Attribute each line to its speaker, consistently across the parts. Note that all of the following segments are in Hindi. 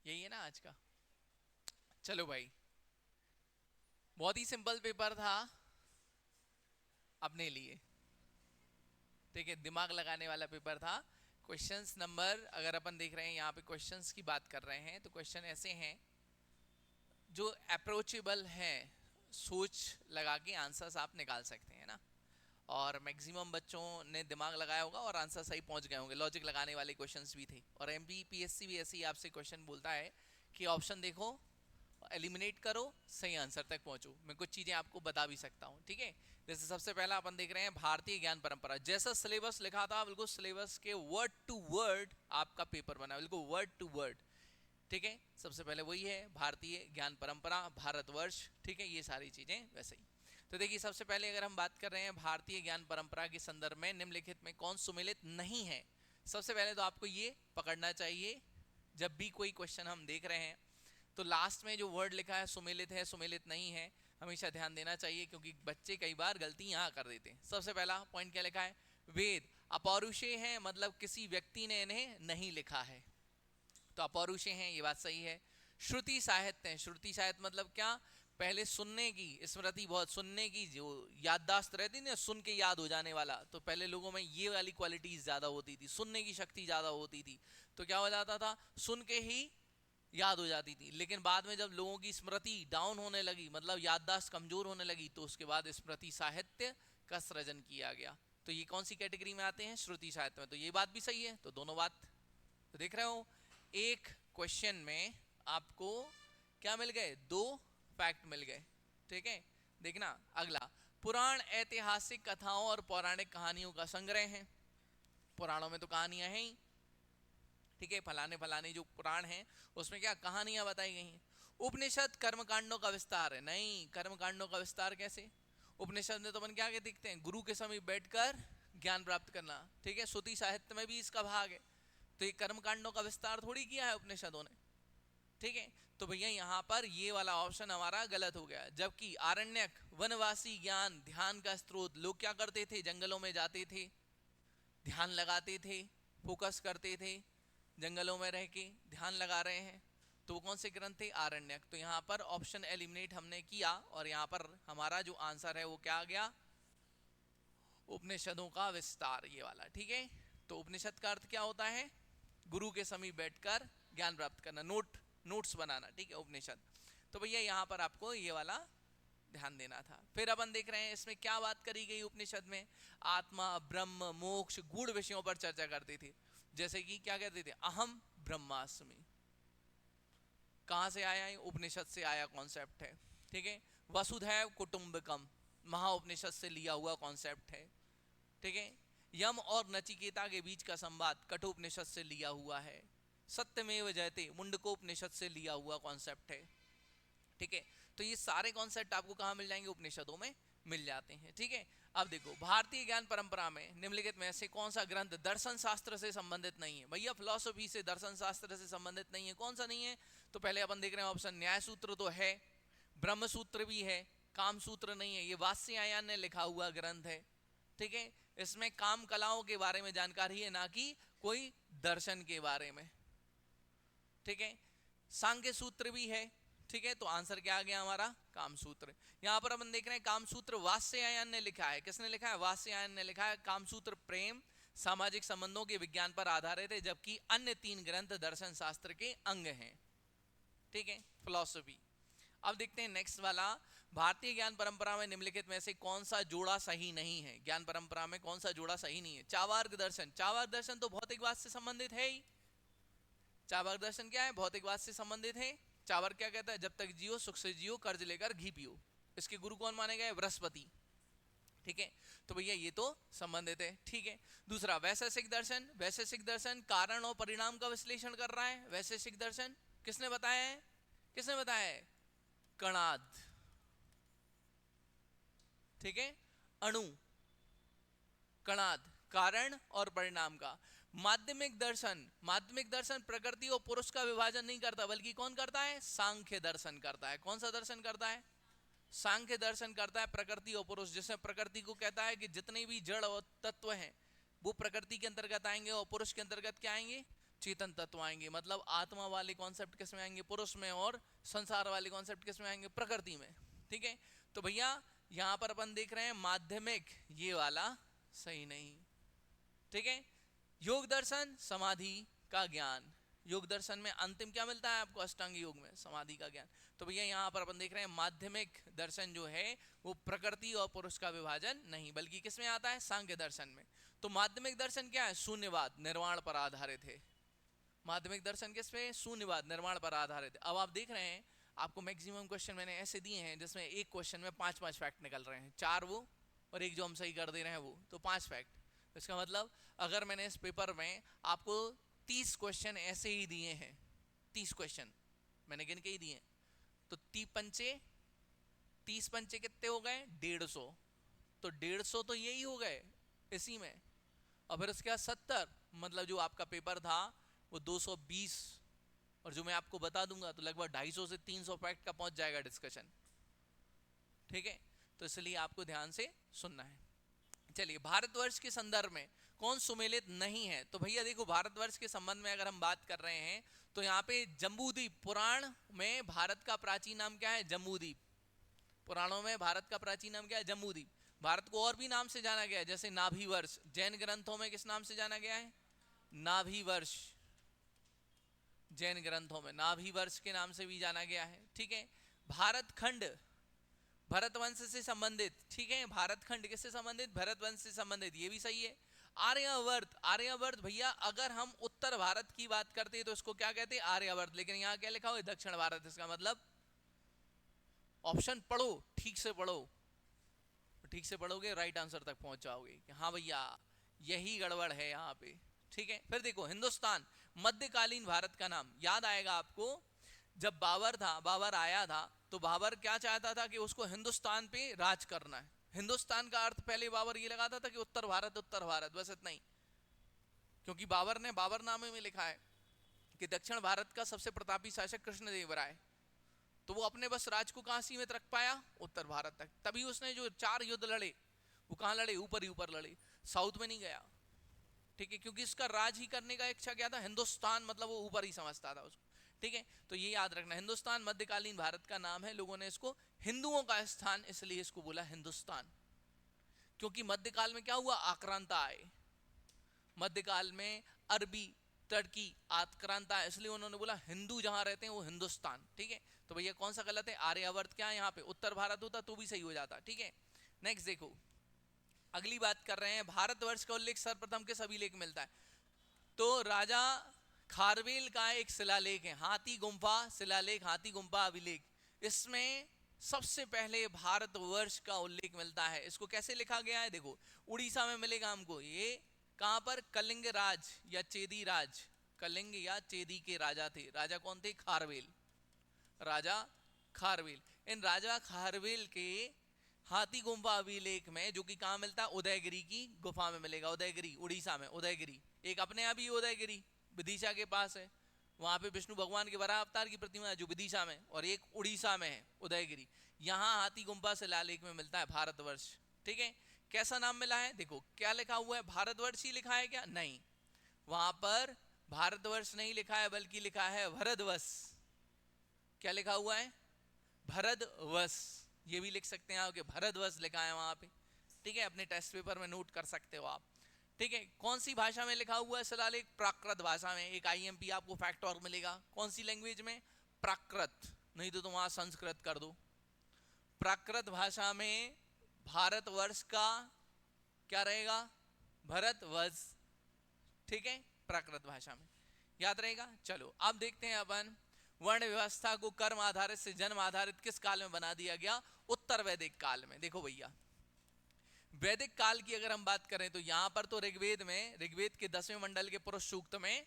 Speaker 1: यही है ना आज का। चलो भाई, बहुत ही सिंपल पेपर था अपने लिए, ठीक है, दिमाग लगाने वाला पेपर था। क्वेश्चंस नंबर अगर अपन देख रहे हैं यहाँ पे, क्वेश्चंस की बात कर रहे हैं तो क्वेश्चन ऐसे हैं जो अप्रोचेबल हैं, सोच लगा के आंसर्स आप निकाल सकते हैं ना। और मैक्सिमम बच्चों ने दिमाग लगाया होगा और आंसर सही पहुंच गए होंगे, लॉजिक लगाने वाले क्वेश्चंस भी थे। और एमपीपीएससी भी ऐसे ही आपसे क्वेश्चन बोलता है कि ऑप्शन देखो, एलिमिनेट करो, सही आंसर तक पहुंचो। मैं कुछ चीजें आपको बता भी सकता हूं, ठीक है। जैसे सबसे पहला अपन देख रहे हैं भारतीय ज्ञान परंपरा, जैसा सिलेबस लिखा था बिल्कुल सिलेबस के वर्ड टू वर्ड आपका पेपर बना, बिल्कुल वर्ड टू वर्ड, ठीक है। सबसे पहले वही है भारतीय ज्ञान परंपरा, भारतवर्ष, ठीक है, ये सारी चीजें वैसे ही। तो देखिए सबसे पहले अगर हम बात कर रहे हैं भारतीय ज्ञान परंपरा के संदर्भ में निम्नलिखित में कौन सुमेलित नहीं है, सबसे पहले तो आपको ये पकड़ना चाहिए, जब भी कोई क्वेश्चन हम देख रहे हैं तो लास्ट में जो वर्ड लिखा है सुमेलित नहीं है, हमेशा ध्यान देना चाहिए, क्योंकि बच्चे कई बार गलती यहाँ कर देते हैं। सबसे पहला पॉइंट क्या लिखा है, वेद अपौरुषेय है, मतलब किसी व्यक्ति ने इन्हें नहीं लिखा है, तो अपौरुषेय हैं, ये बात सही है। श्रुति साहित्य है, श्रुति साहित्य मतलब क्या, पहले सुनने की स्मृति, बहुत सुनने की जो याददाश्त रहती ना, सुन के याद हो जाने वाला, तो पहले लोगों में ये वाली क्वालिटीज ज्यादा होती थी, सुनने की शक्ति ज्यादा होती थी, तो क्या हो जाता था, सुन के ही याद हो जाती थी। लेकिन बाद में जब लोगों की स्मृति डाउन होने लगी, मतलब याददाश्त कमजोर होने लगी, तो उसके बाद स्मृति साहित्य का सृजन किया गया। तो ये कौन सी कैटेगरी में आते हैं, श्रुति साहित्य में। तो ये बात भी सही है, तो दोनों बात तो देख रहे हो, एक क्वेश्चन में आपको क्या मिल गए, दो फैक्ट मिल गए, ठीक है। देखना अगला, पुराण ऐतिहासिक कथाओं और पौराणिक कहानियों का संग्रह है। पुराणों में तो कहानियां हैं ही, ठीक है, फलाने फलाने जो पुराण हैं उसमें क्या कहानियां बताई गई हैं। उपनिषद कर्मकांडों का विस्तार है, नहीं, कर्मकांडों का विस्तार कैसे, उपनिषद में तो अपन क्या दिखते हैं, गुरु के समीप बैठकर ज्ञान प्राप्त करना, ठीक है, श्रुति साहित्य में भी इसका भाग है, तो ये कर्मकांडों का विस्तार थोड़ी किया है उपनिषदों ने, ठीक है। तो भैया यहाँ पर ये वाला ऑप्शन हमारा गलत हो गया, जबकि आरण्यक वनवासी ज्ञान ध्यान का स्रोत, लोग क्या करते थे, जंगलों में जाते थे, ध्यान लगाते थे, फोकस करते थे, जंगलों में रह के ध्यान लगा रहे हैं, तो वो कौन से ग्रंथ थे, आरण्यक। तो यहाँ पर ऑप्शन एलिमिनेट हमने किया और यहाँ पर हमारा जो आंसर है वो क्या आ गया, उपनिषदों का विस्तार, ये वाला, ठीक है। तो उपनिषद का अर्थ क्या होता है, गुरु के समीप बैठकर ज्ञान प्राप्त करना, नोट्स बनाना, ठीक है, उपनिषद। तो भैया यहाँ पर आपको ये वाला ध्यान देना था। फिर अपन देख रहे हैं इसमें क्या बात करी गई उपनिषद में, आत्मा, ब्रह्म, मोक्ष, गूढ़ विषयों पर चर्चा करती थी। जैसे कि क्या कहते थे, अहम ब्रह्मास्मि, कहां से आया है, उपनिषद से आया कॉन्सेप्ट है, ठीक है। वसुधैव कुटुंबकम, महाउपनिषद से लिया हुआ कॉन्सेप्ट है, ठीक है। यम और नचिकेता के बीच का संवाद कठोपनिषद से लिया हुआ है। सत्यमेव जयते मुंडकोपनिषद से लिया हुआ कॉन्सेप्ट है, ठीक है। तो ये सारे कॉन्सेप्ट आपको कहां मिल जाएंगे, उपनिषदों में मिल जाते हैं, ठीक है। अब देखो भारतीय ज्ञान परंपरा में निम्नलिखित में से कौन सा ग्रंथ दर्शन शास्त्र से संबंधित नहीं है, भैया फिलॉसफी से, दर्शन शास्त्र से संबंधित नहीं है, कौन सा नहीं है, तो पहले अपन देख रहे हैं ऑप्शन, न्याय सूत्र तो है, ब्रह्म सूत्र भी है, काम सूत्र नहीं है, ये वात्स्यायन ने लिखा हुआ ग्रंथ है, ठीक है। इसमें काम कलाओं के बारे में जानकारी है, ना कि कोई दर्शन के बारे में, ठीक है। सांख्य सूत्र भी है, ठीक है, तो आंसर क्या आ गया हमारा, काम सूत्र। यहां पर अपन देख रहे हैं काम सूत्र वात्स्यायन ने लिखा है, किसने लिखा है, वात्स्यायन ने लिखा है। काम सूत्र प्रेम, सामाजिक संबंधों के विज्ञान पर आधारित है, जबकि अन्य तीन ग्रंथ दर्शन शास्त्र के अंग हैं, ठीक है, फिलॉसफी। अब देखते हैं नेक्स्ट वाला, भारतीय ज्ञान परंपरा में निम्नलिखित में से कौन सा जोड़ा सही नहीं है, ज्ञान परंपरा में कौन सा जोड़ा सही नहीं है, चावार्क दर्शन, चावार्क दर्शन तो भौतिकवाद से संबंधित है ही, चावार्क दर्शन क्या है, भौतिकवाद से संबंधित है। चावार्क क्या कहता है, जब तक जियो सुख से जियो, कर्ज लेकर घी पियो, इसके गुरु कौन माने गए, बृहस्पति, ठीक है। तो भैया ये तो संबंधित है, ठीक है। दूसरा वैशेषिक दर्शन, वैशेषिक दर्शन कारण और परिणाम का विश्लेषण कर रहा है, वैशेषिक दर्शन किसने बताया है, किसने बताया है, कणाद, ठीक है, अणु, कणाद, कारण और परिणाम का। माध्यमिक दर्शन, माध्यमिक दर्शन प्रकृति और पुरुष का विभाजन नहीं करता, बल्कि कौन करता है, सांख्य दर्शन करता है। कौन सा दर्शन करता है, सांख्य दर्शन करता है, प्रकृति और पुरुष, जिसमें प्रकृति को कहता है कि जितने भी जड़ और तत्व हैं वो प्रकृति के अंतर्गत आएंगे और पुरुष के अंतर्गत क्या आएंगे, चेतन तत्व आएंगे। मतलब आत्मा वाले कॉन्सेप्ट किस में आएंगे? पुरुष में। और संसार वाले कॉन्सेप्ट किस में आएंगे? प्रकृति में। ठीक है, तो भैया यहां पर अपन देख रहे हैं माध्यमिक, ये वाला सही नहीं। ठीक है, योग दर्शन समाधि का ज्ञान। योग दर्शन में अंतिम क्या मिलता है आपको? अष्टांग योग में समाधि का ज्ञान। तो भैया यहाँ पर अपन देख रहे हैं माध्यमिक दर्शन जो है वो प्रकृति और पुरुष का विभाजन नहीं, बल्कि किस में आता है? सांख्य दर्शन में। तो माध्यमिक दर्शन क्या है? शून्यवाद, निर्वाण पर आधारित है। माध्यमिक दर्शन किस पे? शून्यवाद, निर्वाण पर आधारित है। अब आप देख रहे हैं आपको मैक्सिमम क्वेश्चन मैंने ऐसे दिए हैं जिसमें एक क्वेश्चन में 5-5 फैक्ट निकल रहे हैं, 4 वो और एक जो हम सही कर दे रहे हैं वो, तो 5 फैक्ट। इसका मतलब अगर मैंने इस पेपर में आपको 30 क्वेश्चन ऐसे ही दिए हैं, 30 क्वेश्चन मैंने गिन के ही दिए, तो 30 पंचे कितने हो गए? 150। तो 150 तो यही हो गए इसी में। और फिर उसके बाद 70, मतलब जो आपका पेपर था वो 220, और जो मैं आपको बता दूंगा तो लगभग 250 से 300 फैक्ट का पहुंच जाएगा डिस्कशन। ठीक है, तो इसलिए आपको ध्यान से सुनना है। चलिए, भारतवर्ष के संदर्भ में कौन सुमेलित नहीं है? तो भैया देखो, भारतवर्ष के संबंध में अगर हम बात कर रहे हैं तो यहाँ पे जम्बूद्वीप, पुराण में भारत का प्राचीन नाम क्या है? जम्बूद्वीप। पुराणों में भारत का प्राचीन नाम क्या है? जम्बूद्वीप। भारत को और भी नाम से जाना गया है, जैसे नाभिवर्ष। जैन ग्रंथों में किस नाम से जाना गया है? नाभिवर्ष। जैन ग्रंथों में नाभिवर्ष के नाम से भी जाना गया है। ठीक है, भारत खंड भरत वंश से संबंधित। ठीक है, भारत खंड किससे संबंधित? भरत वंश से संबंधित, ये भी सही है। आर्यवर्त, आर्यवर्त भैया अगर हम उत्तर भारत की बात करते हैं तो इसको क्या कहते हैं? आर्यवर्त। लेकिन यहाँ क्या लिखा हुआ है? दक्षिण भारत। इसका मतलब ऑप्शन पढ़ो, ठीक से पढ़ो, ठीक से पढ़ोगे राइट आंसर तक पहुंच जाओगे कि हाँ भैया यही गड़बड़ है यहाँ पे। ठीक है, फिर देखो हिंदुस्तान, मध्यकालीन भारत का नाम याद आएगा आपको। जब बाबर था, बाबर आया था, तो बाबर क्या चाहता था? कि उसको हिंदुस्तान पे राज करना है। हिंदुस्तान का अर्थ पहले बाबर ये लगाता था कि उत्तर भारत, उत्तर भारत, बस इतना ही। क्योंकि बाबर ने बाबरनामे में लिखा है कि दक्षिण भारत का सबसे प्रतापी शासक कृष्णदेव राय, तो वो अपने बस राज को कहां सीमित रख पाया? उत्तर भारत तक। तभी उसने जो 4 युद्ध लड़े वो कहां लड़े? ऊपर ही ऊपर लड़े, साउथ में नहीं गया। ठीक है, क्योंकि इसका राज ही करने का इच्छा क्या था? हिंदुस्तान, मतलब वो ऊपर ही समझता था उसको। ठीक है, तो ये याद रखना, हिंदुस्तान मध्यकालीन भारत का नाम है। लोगों ने इसको हिंदुओं का स्थान इसलिए इसको बोला हिंदुस्तान, क्योंकि मध्यकाल में क्या हुआ? आक्रांता आए। मध्यकाल में अरबी, टर्की आक्रांता, इसलिए उन्होंने बोला हिंदू जहां रहते हैं वो हिंदुस्तान। ठीक है, तो भैया कौन सा गलत है? आर्यावर्त क्या है यहाँ पे? उत्तर भारत होता तो भी सही हो जाता। ठीक है, नेक्स्ट देखो, अगली बात कर रहे हैं भारतवर्ष का उल्लेख सर्वप्रथम किस अभिलेख मिलता है? तो राजा खारवेल का एक शिलालेख है, हाथी गुम्फा शिलालेख, हाथी गुम्फा अभिलेख। इसमें सबसे पहले भारतवर्ष का उल्लेख मिलता है। इसको कैसे लिखा गया है? देखो, उड़ीसा में मिलेगा हमको। ये कहां पर? कलिंग राज या चेदी राज, कलिंग या चेदी के राजा थे। राजा कौन थे? खारवेल, राजा खारवेल। इन राजा खारवेल के हाथी गुम्फा अभिलेख में, जो कि कहां मिलता है? उदयगिरी की गुफा में मिलेगा। उदयगिरी उड़ीसा में, उदयगिरी एक अपने आप ही उदयगिरी विदिशा के पास है। वहां पे विष्णु भगवान के वराह अवतार की प्रतिमा है जो विदिशा में, और एक उड़ीसा में है उदयगिरी। यहाँ हाथी गुम्फा शिलालेख में मिलता है भारतवर्ष। ठीक है, कैसा नाम मिला है? देखो क्या लिखा हुआ है? भारतवर्ष ही लिखा है क्या? नहीं, वहां पर भारतवर्ष नहीं लिखा है, बल्कि लिखा है भरतवर्ष। क्या लिखा हुआ है? भरतवर्ष। ये भी लिख सकते हैं आप कि भरतवर्ष लिखा है वहां पे। ठीक है, अपने टेस्ट पेपर में नोट कर सकते हो आप। ठीक है, कौन सी भाषा में लिखा हुआ है शिलालेख? प्राकृत भाषा में। एक आईएमपी आपको फैक्ट और मिलेगा, कौन सी लैंग्वेज में? प्राकृत, नहीं तो तुम वहां संस्कृत कर दो। प्राकृत भाषा में भारतवर्ष का क्या रहेगा? भरतवर्ष। ठीक है, प्राकृत भाषा में, याद रहेगा। चलो अब देखते हैं अपन, वर्ण व्यवस्था को कर्म आधारित से जन्म आधारित किस काल में बना दिया गया? उत्तर वैदिक काल में। देखो भैया, वैदिक काल की अगर हम बात करें तो यहां पर तो ऋग्वेद में, ऋग्वेद के 10वें मंडल के पुरुष सूक्त में,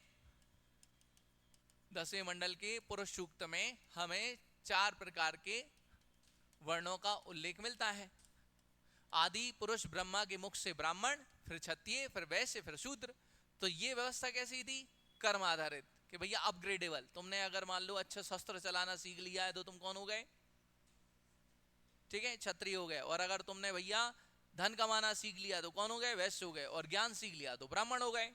Speaker 1: 10वें मंडल के पुरुष सूक्त में हमें 4 प्रकार के वर्णों का उल्लेख मिलता है। आदि पुरुष ब्रह्मा के मुख से ब्राह्मण, फिर क्षत्रिय, फिर वैश्य, फिर शूद्र। तो ये व्यवस्था कैसी थी? कर्म आधारित, कि भैया अपग्रेडेबल। तुमने अगर मान लो अच्छा शस्त्र चलाना सीख लिया है तो तुम कौन हो गए? ठीक है, क्षत्रिय हो गए। और अगर तुमने भैया धन कमाना सीख लिया तो कौन हो गए? वैश्य हो गए। और ज्ञान सीख लिया तो ब्राह्मण हो गए।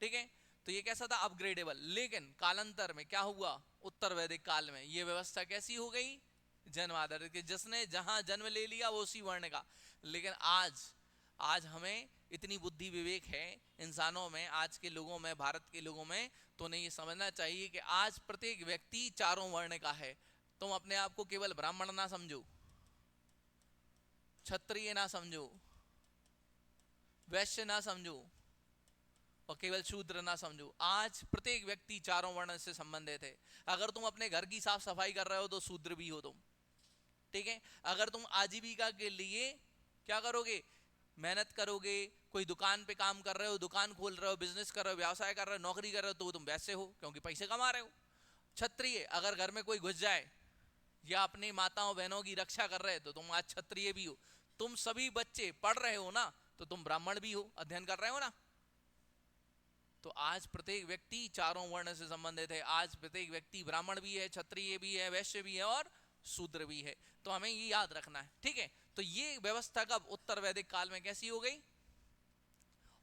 Speaker 1: ठीक है, तो ये कैसा था, अपग्रेडेबल। लेकिन कालांतर में क्या हुआ, उत्तर वैदिक काल में ये व्यवस्था कैसी हो गई, जन्म आधारित, जिसने जहां जन्म ले लिया वो उसी वर्ण का। लेकिन आज आज हमें इतनी बुद्धि विवेक है इंसानों में, आज के लोगों में, भारत के लोगों में, तो उन्हें ये समझना चाहिए कि आज प्रत्येक व्यक्ति चारों वर्ण का है। तुम अपने आप को केवल ब्राह्मण ना समझो, क्षत्रिय ना समझो, वैश्य ना समझो, और केवल शूद्र ना समझो। आज प्रत्येक व्यक्ति चारों वर्ण से संबंधित है। अगर तुम अपने घर की साफ सफाई कर रहे हो तो शूद्र भी हो तुम, ठीक है। अगर तुम आजीविका के लिए क्या करोगे, मेहनत करोगे, कोई दुकान पे काम कर रहे हो, दुकान खोल रहे हो, बिजनेस कर रहे हो, व्यवसाय कर रहे हो, नौकरी कर रहे हो, तो तुम वैसे हो क्योंकि पैसे कमा रहे हो। क्षत्रिय, अगर घर में कोई घुस जाए या अपनी माताओं बहनों की रक्षा कर रहे हो तो तुम आज क्षत्रिय भी हो। तुम सभी बच्चे पढ़ रहे हो ना, तो तुम ब्राह्मण भी हो, अध्ययन कर रहे हो ना। तो आज प्रत्येक व्यक्ति चारों वर्ण से संबंधित है। आज प्रत्येक व्यक्ति ब्राह्मण भी है, क्षत्रिय भी है, वैश्य भी है और शूद्र भी है। तो हमें ये याद रखना है, ठीक है। तो ये व्यवस्था कब, उत्तर वैदिक काल में कैसी हो गई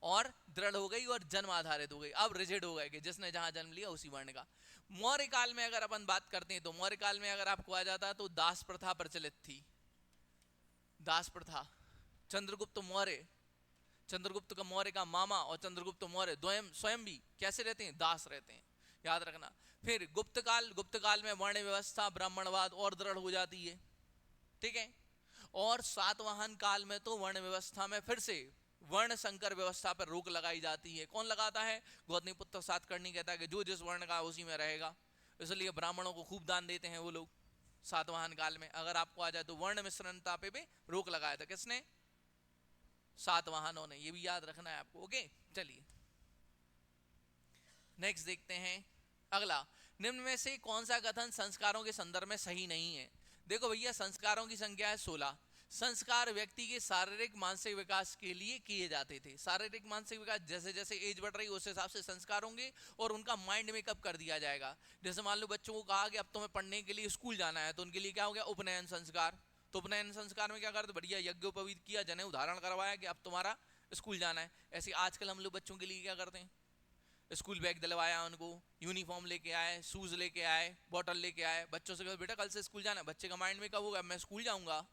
Speaker 1: और दृढ़ हो गई और जन्म आधारित हो गई। अब रिजिड हो गए कि जिसने जहां जन्म लिया उसी वर्ण का। मौर्य काल में अगर अपन बात करते हैं तो मौर्य काल में अगर आपको आ जाता तो दास प्रथा प्रचलित थी। दास प्रथा, चंद्रगुप्त मौर्य, चंद्रगुप्त का मौर्य का मामा और चंद्रगुप्त मौर्य स्वयं भी कैसे रहते हैं, दास रहते हैं, याद रखना। फिर गुप्त काल में वर्ण व्यवस्था ब्राह्मणवाद और दृढ़ हो जाती है, ठीक है। और सातवाहन काल में तो वर्ण व्यवस्था में फिर से वर्ण संकर व्यवस्था पर रोक लगाई जाती है। कौन लगाता है, गौतमी पुत्र सातकर्णी कहता है कि जो जिस वर्ण का उसी में रहेगा। इसलिए ब्राह्मणों को खूब दान देते हैं वो लोग सातवाहन काल में। अगर आपको आ जाए तो वर्ण मिश्रणता पे भी रोक लगाया था, किसने, सातवाहनों ने। ये भी याद रखना है आपको, ओके। चलिए नेक्स्ट देखते हैं अगला। निम्न में से कौन सा कथन संस्कारों के संदर्भ में सही नहीं है। देखो भैया, संस्कारों की संख्या है 16। संस्कार व्यक्ति के शारीरिक मानसिक विकास के लिए किए जाते थे। शारीरिक मानसिक विकास, जैसे जैसे एज बढ़ रही है उस हिसाब से संस्कार होंगे और उनका माइंड मेकअप कर दिया जाएगा। जैसे मान लो बच्चों को कहा कि अब तुम्हें पढ़ने के लिए स्कूल जाना है, तो उनके लिए क्या हो गया, उपनयन संस्कार। तो उपनयन संस्कार में क्या करते, बढ़िया यज्ञोपवीत किया, जनेऊ उदाहरण करवाया कि अब तुम्हारा स्कूल जाना है। ऐसे आजकल हम लोग बच्चों के लिए क्या करते हैं, स्कूल बैग दिलवाया, उनको यूनिफॉर्म लेके आए, शूज लेके आए, बॉटल लेके आए। बच्चों से कहा बेटा कल से स्कूल जाना है। बच्चे का माइंड में कब होगा, मैं स्कूल जाऊंगा।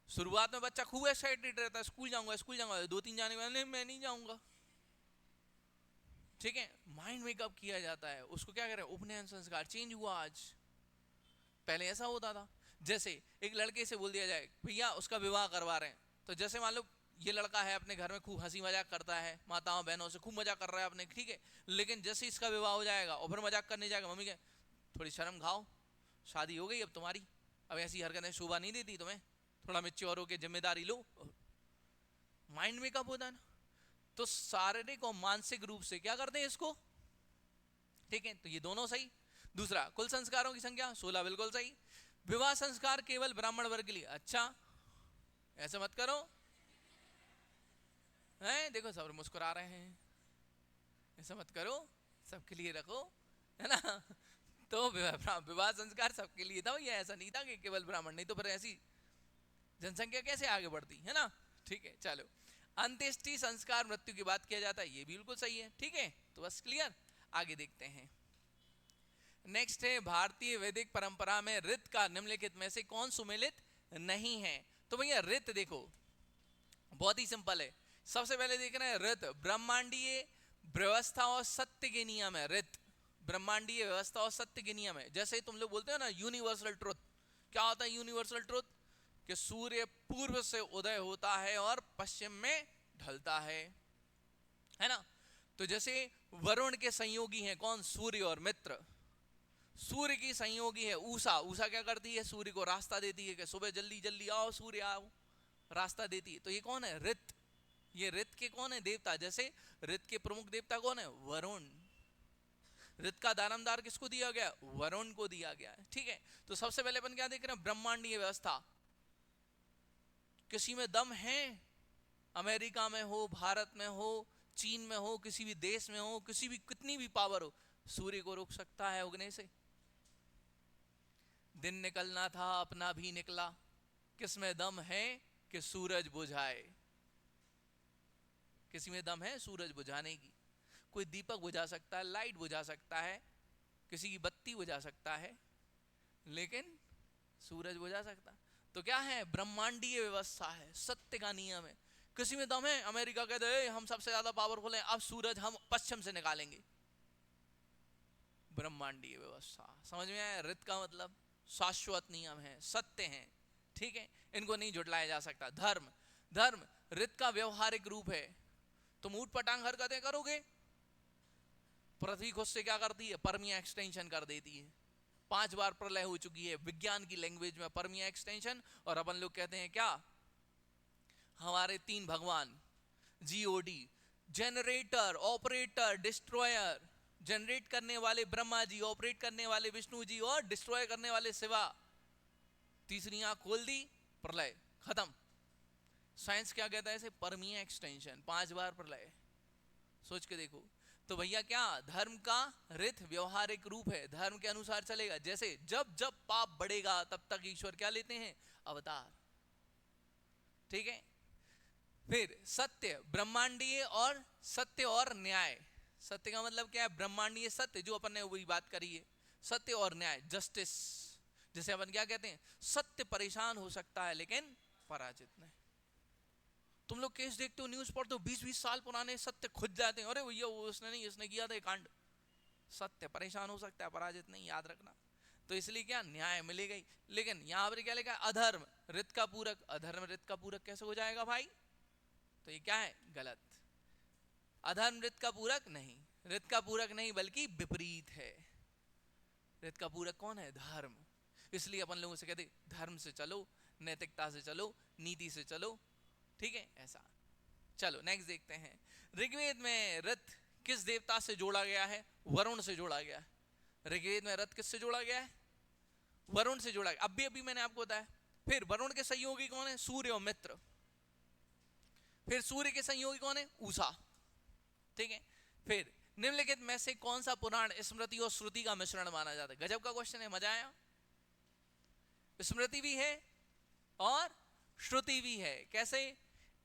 Speaker 1: शुरुआत में बच्चा खूब एक्साइटेड रहता है, स्कूल जाऊंगा स्कूल जाऊंगा। 2-3 जाने के बाद नहीं मैं नहीं जाऊंगा, ठीक है। माइंड मेकअप किया जाता है, उसको क्या करें, उपनयन संस्कार। चेंज हुआ आज, पहले ऐसा होता था। जैसे एक लड़के से बोल दिया जाए भैया उसका विवाह करवा रहे हैं, तो जैसे मान लो ये लड़का है अपने घर में खूब हंसी मजाक करता है, माताओं बहनों से खूब मजाक कर रहा है अपने, ठीक है। लेकिन जैसे इसका विवाह हो जाएगा और फिर मजाक करने जाएगा, मम्मी के थोड़ी शर्म खाओ, शादी हो गई अब तुम्हारी, अब ऐसी हरकतें शोभा नहीं देती तुम्हें, थोड़ा मेच्योर होकर जिम्मेदारी लो। माइंड मेकअप होता है ना। तो शारीरिक और मानसिक रूप से क्या करते हैं इसको, ठीक है। तो ये दोनों सही। दूसरा, कुल संस्कारों की संख्या 16, बिल्कुल सही। विवाह संस्कार केवल ब्राह्मण वर्ग के लिए, अच्छा ऐसे मत करो, हैं देखो सब मुस्कुरा रहे हैं, ऐसा मत करो, सबके लिए रखो, है ना। तो विवाह संस्कार सबके लिए था, ये ऐसा नहीं था कि केवल ब्राह्मण, नहीं तो फिर ऐसी जनसंख्या कैसे आगे बढ़ती है ना, ठीक है। चलो, अंत्येष्टि संस्कार मृत्यु की बात किया जाता है, ये बिल्कुल सही है, ठीक है। तो बस क्लियर, आगे देखते हैं। नेक्स्ट है, भारतीय वैदिक परंपरा में ऋत का निम्नलिखित में से कौन सुमेलित नहीं है। तो भैया ऋत देखो बहुत ही सिंपल है। सबसे पहले देख रहे हैं ऋत ब्रह्मांडीय व्यवस्था और सत्य के नियम है। ऋत ब्रह्मांडीय व्यवस्था और सत्य के नियम है। जैसे तुम लोग बोलते हो ना यूनिवर्सल ट्रुथ, क्या होता है यूनिवर्सल ट्रुथ, कि सूर्य पूर्व से उदय होता है और पश्चिम में ढलता है ना। तो जैसे वरुण के संयोगी हैं कौन, सूर्य और मित्र। सूर्य की संयोगी है उषा। उषा क्या करती है, सूर्य को रास्ता देती है कि सुबह जल्दी जल्दी आओ सूर्य आओ, रास्ता देती है। तो ये कौन है, ऋत। ये ऋत के कौन है, देवता। जैसे ऋत के प्रमुख देवता कौन है, वरुण। ऋत का दारमदार किसको दिया गया, वरुण को दिया गया है, ठीक है। तो सबसे पहले अपन क्या देख रहे हैं, ब्रह्मांडीय व्यवस्था। किसी में दम है, अमेरिका में हो, भारत में हो, चीन में हो, किसी भी देश में हो, किसी भी कितनी भी पावर हो, सूर्य को रोक सकता है उगने से। दिन निकलना था अपना भी निकला, किसमें दम है कि सूरज बुझाए। किसी में दम है सूरज बुझाने की। कोई दीपक बुझा सकता है, लाइट बुझा सकता है, किसी की बत्ती बुझा सकता है, लेकिन सूरज बुझा सकता। तो क्या है, ब्रह्मांडीय व्यवस्था है, सत्य का नियम है। किसी में दम है, अमेरिका कहते हैं हम सबसे ज्यादा पावरफुल हैं, अब सूरज हम पश्चिम से निकालेंगे। ब्रह्मांडीय व्यवस्था समझ में आया? ऋत का मतलब शाश्वत नियम है, सत्य है, ठीक है, इनको नहीं झुटलाया जा सकता। धर्म, धर्म ऋत का व्यवहारिक रूप है। तुम ऊट पटांग हरकतें करोगे, पृथ्वी खुद से क्या करती है, परमीय एक्सटेंशन कर देती है। 5 बार प्रलय हो चुकी है विज्ञान की लैंग्वेज में, परमीय एक्सटेंशन। और अपन लोग कहते हैं क्या, हमारे 3 भगवान, GOD, generator, operator, destroyer. Generate करने वाले ब्रह्मा जी, ऑपरेट करने वाले विष्णु जी, और डिस्ट्रॉय करने वाले शिवा। तीसरी आंख खोल दी, प्रलय खत्म। साइंस क्या कहता है इसे, परमीय एक्सटेंशन, 5 बार प्रलय। सोच के देखो। तो भैया क्या, धर्म का ऋत व्यवहारिक रूप है, धर्म के अनुसार चलेगा। जैसे जब जब पाप बढ़ेगा तब तक ईश्वर क्या लेते हैं, अवतार, ठीक है। फिर सत्य, ब्रह्मांडीय और सत्य और न्याय। सत्य का मतलब क्या है, ब्रह्मांडीय सत्य, जो अपन ने वही बात करी है, सत्य और न्याय, जस्टिस। जैसे अपन क्या कहते हैं, सत्य परेशान हो सकता है लेकिन पराजित नहीं। तुम लोग केस देखते हो, न्यूज पढ़ते हो, 20-20 साल पुराने सत्य खुद जाते हैं, अरे भैया वो उसने नहीं, इसने किया था कांड। सत्य परेशान हो सकता है, पराजित नहीं, याद रखना। तो इसलिए क्या, न्याय मिलेगा ही। लेकिन यहां पर क्या लिखा है, अधर्म ऋत का पूरक। अधर्म ऋत का पूरक कैसे हो जाएगा भाई, तो ये क्या है, गलत। अधर्म ऋत का पूरक नहीं, ऋत का पूरक नहीं बल्कि विपरीत है। ऋत का पूरक कौन है, धर्म। इसलिए अपन लोगों से कहते धर्म से चलो, नैतिकता से चलो, नीति से चलो, ठीक है, ऐसा। चलो नेक्स्ट देखते हैं। ऋग्वेद में रथ किस देवता से जोड़ा गया है, वरुण से जोड़ा गया है। ऋग्वेद में रथ किससे जोड़ा गया है, वरुण से जोड़ा गया। अभी अभी मैंने आपको बताया। फिर वरुण के सहयोगी कौन है, सूर्य और मित्र। फिर सूर्य के संयोगी कौन है, उषा, ठीक है। फिर निम्नलिखित में से कौन सा पुराण स्मृति और श्रुति का मिश्रण माना जाता है। गजब का क्वेश्चन है, मजा आया। स्मृति भी है और श्रुति भी है। कैसे,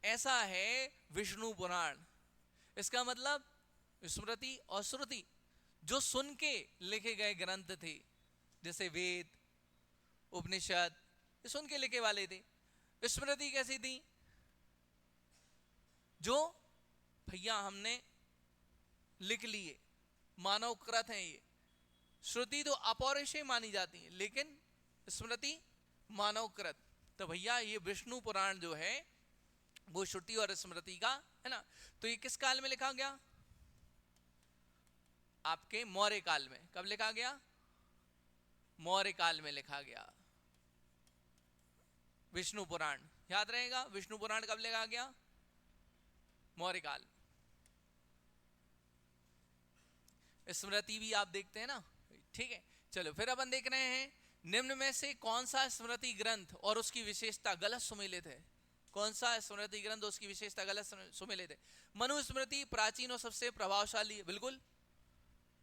Speaker 1: ऐसा है विष्णु पुराण। इसका मतलब स्मृति और श्रुति जो सुन के लिखे गए ग्रंथ थे, जैसे वेद, उपनिषद, ये सुन के लिखे वाले थे। स्मृति कैसी थी, जो भैया हमने लिख लिए, मानवकृत है ये। श्रुति तो अपौरुषेय मानी जाती है, लेकिन स्मृति मानवकृत। तो भैया ये विष्णु पुराण जो है वो श्रुति और स्मृति का है ना। तो ये किस काल में लिखा गया, आपके मौर्य काल में। कब लिखा गया, मौर्य काल में लिखा गया विष्णु पुराण। याद रहेगा, विष्णु पुराण कब लिखा गया, मौर्य काल। स्मृति भी आप देखते हैं ना, ठीक है। चलो फिर अपन देख रहे हैं, निम्न में से कौन सा स्मृति ग्रंथ और उसकी विशेषता गलत सुमेलित है। कौन सा स्मृति ग्रंथ उसकी विशेषता गलत सुमेलित है। मनुस्मृति प्राचीन और सबसे प्रभावशाली है, बिल्कुल।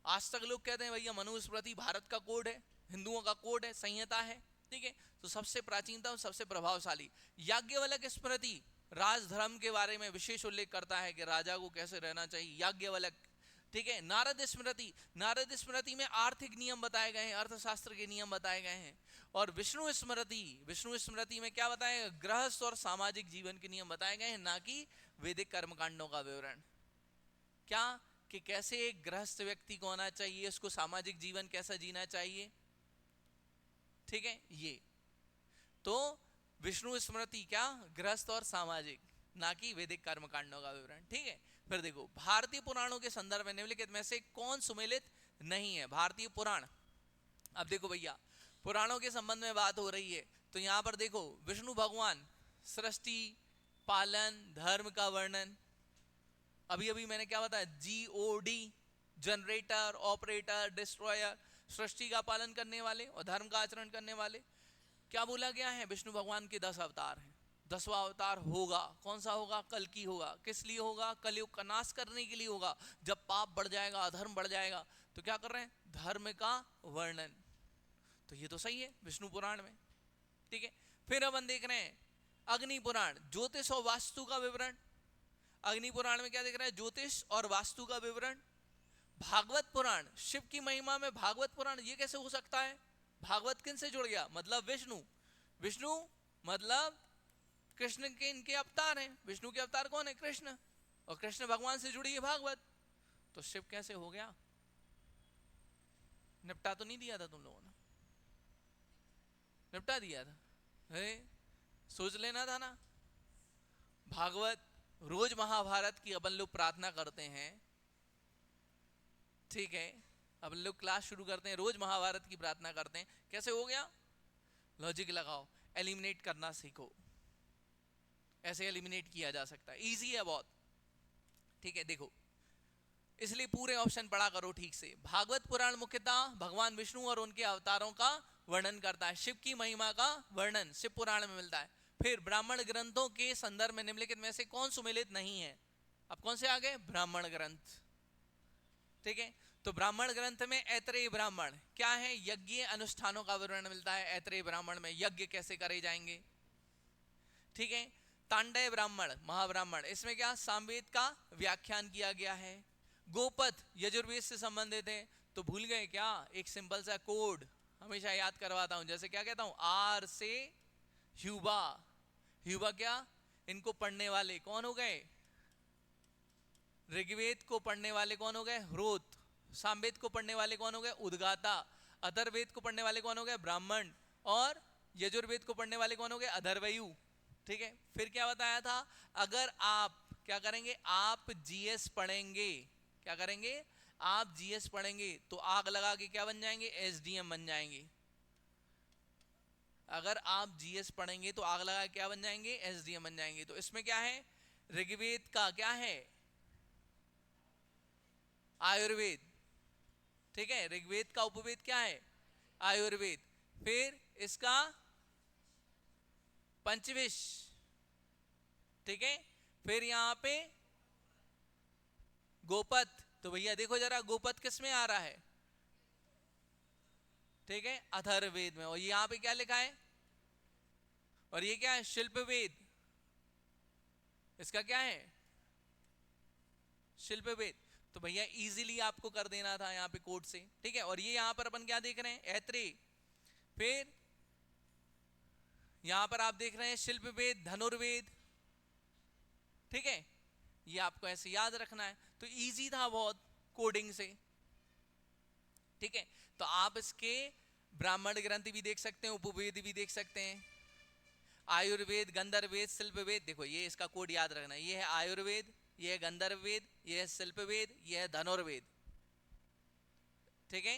Speaker 1: आज तक लोग कहते हैं भैया मनुस्मृति भारत का कोड है, हिंदुओं का कोड है, संहिता है, ठीक है। तो सबसे प्राचीनतम, सबसे प्रभावशाली। याज्ञवल्क्य स्मृति राजधर्म के बारे में विशेष उल्लेख करता है कि राजा को कैसे रहना चाहिए, याज्ञवल्क्य, ठीक है। नारद स्मृति, नारद स्मृति में आर्थिक नियम बताए गए हैं, अर्थशास्त्र के नियम बताए गए हैं। और विष्णु स्मृति, विष्णु स्मृति में क्या बताया, गृहस्थ और सामाजिक जीवन के नियम बताए गए हैं, ना कि वैदिक कर्मकांडों का विवरण। क्या, कि कैसे एक गृहस्थ व्यक्ति को होना चाहिए, उसको सामाजिक जीवन कैसा जीना चाहिए, ठीक है। ये तो विष्णु स्मृति क्या, गृहस्थ और सामाजिक, ना कि वैदिक कर्मकांडों का विवरण, ठीक है। फिर देखो, भारतीय पुराणों के संदर्भ में निम्नलिखित में से कौन सुमेलित नहीं है। भारतीय पुराण, अब देखो भैया पुराणों के संबंध में बात हो रही है, तो यहां पर देखो विष्णु भगवान सृष्टि, पालन, धर्म का वर्णन। अभी अभी मैंने क्या बताया, GOD, जनरेटर, ऑपरेटर, डिस्ट्रॉयर, सृष्टि का पालन करने वाले और धर्म का आचरण करने वाले। क्या बोला गया है, विष्णु भगवान के 10 अवतार हैं। 10वां अवतार होगा, कौन सा होगा, कल की होगा। किस लिए होगा, कलयुग का नाश करने के लिए होगा। जब पाप बढ़ जाएगा, अधर्म बढ़ जाएगा, तो क्या कर रहे हैं, धर्म का वर्णन। तो ये तो सही है विष्णु पुराण में, ठीक है। फिर अपन देख रहे हैं अग्नि पुराण, ज्योतिष और वास्तु का विवरण। अग्नि पुराण में क्या देख रहे हैं, ज्योतिष और वास्तु का विवरण। भागवत पुराण, शिव की महिमा में भागवत पुराण, ये कैसे हो सकता है? भागवत किन से जुड़ गया? मतलब विष्णु, विष्णु मतलब कृष्ण के इनके अवतार हैं। विष्णु के अवतार कौन है? कृष्ण, और कृष्ण भगवान से जुड़ी है भागवत, तो शिव कैसे हो गया? निपटा तो नहीं दिया था तुम लोगों ने? निपटा दिया था? है, सोच लेना था ना। भागवत रोज महाभारत की अपन लोग प्रार्थना करते हैं, ठीक है, अपन लोग क्लास शुरू करते हैं, रोज महाभारत की प्रार्थना करते हैं, कैसे हो गया? लॉजिक लगाओ, एलिमिनेट करना सीखो, ऐसे एलिमिनेट किया जा सकता है, इजी है बहुत, ठीक है। देखो, इसलिए पूरे ऑप्शन पढ़ा करो ठीक से। भागवत पुराण मुख्यतः भगवान विष्णु और उनके अवतारों का वर्णन करता है। शिव की महिमा का वर्णन शिव पुराण में मिलता है। फिर ब्राह्मण ग्रंथों के संदर्भ में निम्नलिखित में से कौन सुमेलित नहीं है? अब कौन से आ गए? ब्राह्मण ग्रंथ, ठीक है। तो ब्राह्मण ग्रंथ में ऐतरेय ब्राह्मण क्या है? यज्ञ अनुष्ठानों का विवरण मिलता है। ऐतरेय ब्राह्मण में यज्ञ कैसे करे जाएंगे, ठीक है। तांडय ब्राह्मण, महाब्राह्मण, इसमें क्या? सामवेद का व्याख्यान किया गया है। गोपथ यजुर्वेद से संबंधित है। तो भूल गए क्या? एक सिंपल सा कोड हमेशा याद करवाता हूं, जैसे क्या कहता हूं? आर से ह्यूबा, ह्यूबा क्या? इनको पढ़ने वाले कौन हो गए? ऋग्वेद को पढ़ने वाले कौन हो गए? ह्रोत। सामवेद को पढ़ने वाले कौन हो गए? उद्गाता। अथर्ववेद को पढ़ने वाले कौन हो गए? ब्राह्मण। और यजुर्वेद को पढ़ने वाले कौन हो गए? अथर्वयु, ठीक है। फिर क्या बताया था? अगर आप क्या करेंगे? आप जीएस पढ़ेंगे, क्या करेंगे? आप जीएस पढ़ेंगे तो आग लगा के क्या बन जाएंगे? एसडीएम बन जाएंगे। अगर आप जीएस पढ़ेंगे तो आग लगा के क्या बन जाएंगे? एसडीएम बन जाएंगे। तो इसमें क्या है? ऋग्वेद का क्या है? आयुर्वेद, ठीक है। ऋग्वेद का उपवेद क्या है? आयुर्वेद। फिर इसका पंचविश, ठीक है। फिर यहां पे गोपथ, तो भैया देखो जरा गोपथ किस में आ रहा है? ठीक है, अथर्ववेद में। और यहां पे क्या लिखा है? और ये क्या है? शिल्पवेद। इसका क्या है? शिल्पवेद। तो भैया इजीली आपको कर देना था यहाँ पे कोड से, ठीक है। और ये यहाँ पर अपन क्या देख रहे हैं? ऐत्रेय। फिर यहां पर आप देख रहे हैं शिल्पवेद, धनुर्वेद, ठीक है। ये आपको ऐसे याद रखना है। तो इजी था बहुत कोडिंग से, ठीक है। तो आप इसके ब्राह्मण ग्रंथ भी देख सकते हैं, उपवेद भी देख सकते हैं, आयुर्वेद, गंधर्ववेद, शिल्पवेद। देखो ये इसका कोड याद रखना है। ये है आयुर्वेद, ये है गंधर्ववेद, ये है शिल्पवेद, ये है धनुर्वेद, ठीक है।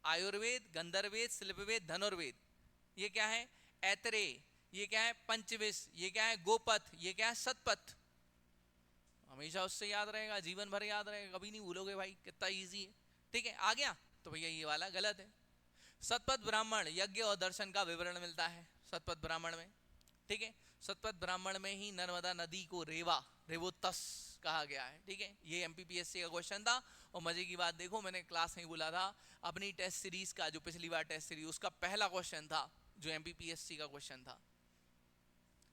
Speaker 1: आयुर्वेद, गंधर्ववेद, शिल्पवेद, धनुर्वेद। ये क्या है? ऐतरेय। ये क्या है? पंचविश। ये क्या है? गोपथ। ये क्या है? शतपथ। हमेशा उससे याद रहेगा, जीवन भर याद रहेगा, कभी नहीं भूलोगे भाई, कितना इजी है, ठीक है। आ गया? तो भैया ये वाला गलत है। शतपथ ब्राह्मण यज्ञ और दर्शन का विवरण मिलता है शतपथ ब्राह्मण में, ठीक है। शतपथ ब्राह्मण में ही नर्मदा नदी को रेवा, रेवोत्तस कहा गया है, ठीक है। ये एमपीपीएससी का क्वेश्चन था। और मजे की बात देखो, मैंने क्लास में बोला था अपनी टेस्ट सीरीज का, जो पिछली बार टेस्ट सीरीज, उसका पहला क्वेश्चन था जो एमपीपीएससी का क्वेश्चन था,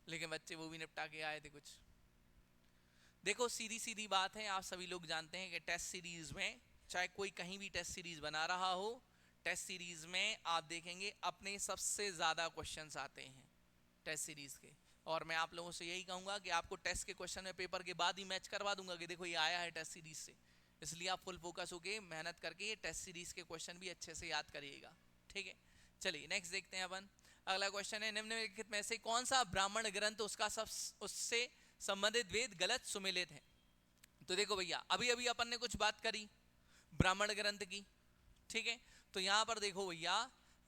Speaker 1: लेकिन बच्चे वो भी निपटा के आए थे कुछ। देखो सीधी सीधी बात है, आप सभी लोग जानते हैं कि टेस्ट सीरीज में, चाहे कोई कहीं भी टेस्ट सीरीज बना रहा हो, टेस्ट सीरीज में आप देखेंगे अपने सबसे ज्यादा क्वेश्चंस आते हैं टेस्ट सीरीज के। और मैं आप लोगों से यही कहूंगा कि आपको टेस्ट के क्वेश्चन में पेपर के बाद ही मैच करवा दूंगा कि देखो ये आया है टेस्ट सीरीज से। इसलिए आप फुल फोकस होके मेहनत करके ये टेस्ट सीरीज के क्वेश्चन भी अच्छे से याद करिएगा, ठीक है। चलिए नेक्स्ट देखते हैं अपन। अगला क्वेश्चन है, निम्नलिखित में से कौन सा ब्राह्मण ग्रंथ उसका सब उससे संबंधित वेद गलत सुमेलित है? तो देखो भैया, अभी अभी अपन ने कुछ बात करी ब्राह्मण ग्रंथ की, ठीक है। तो यहां पर देखो भैया,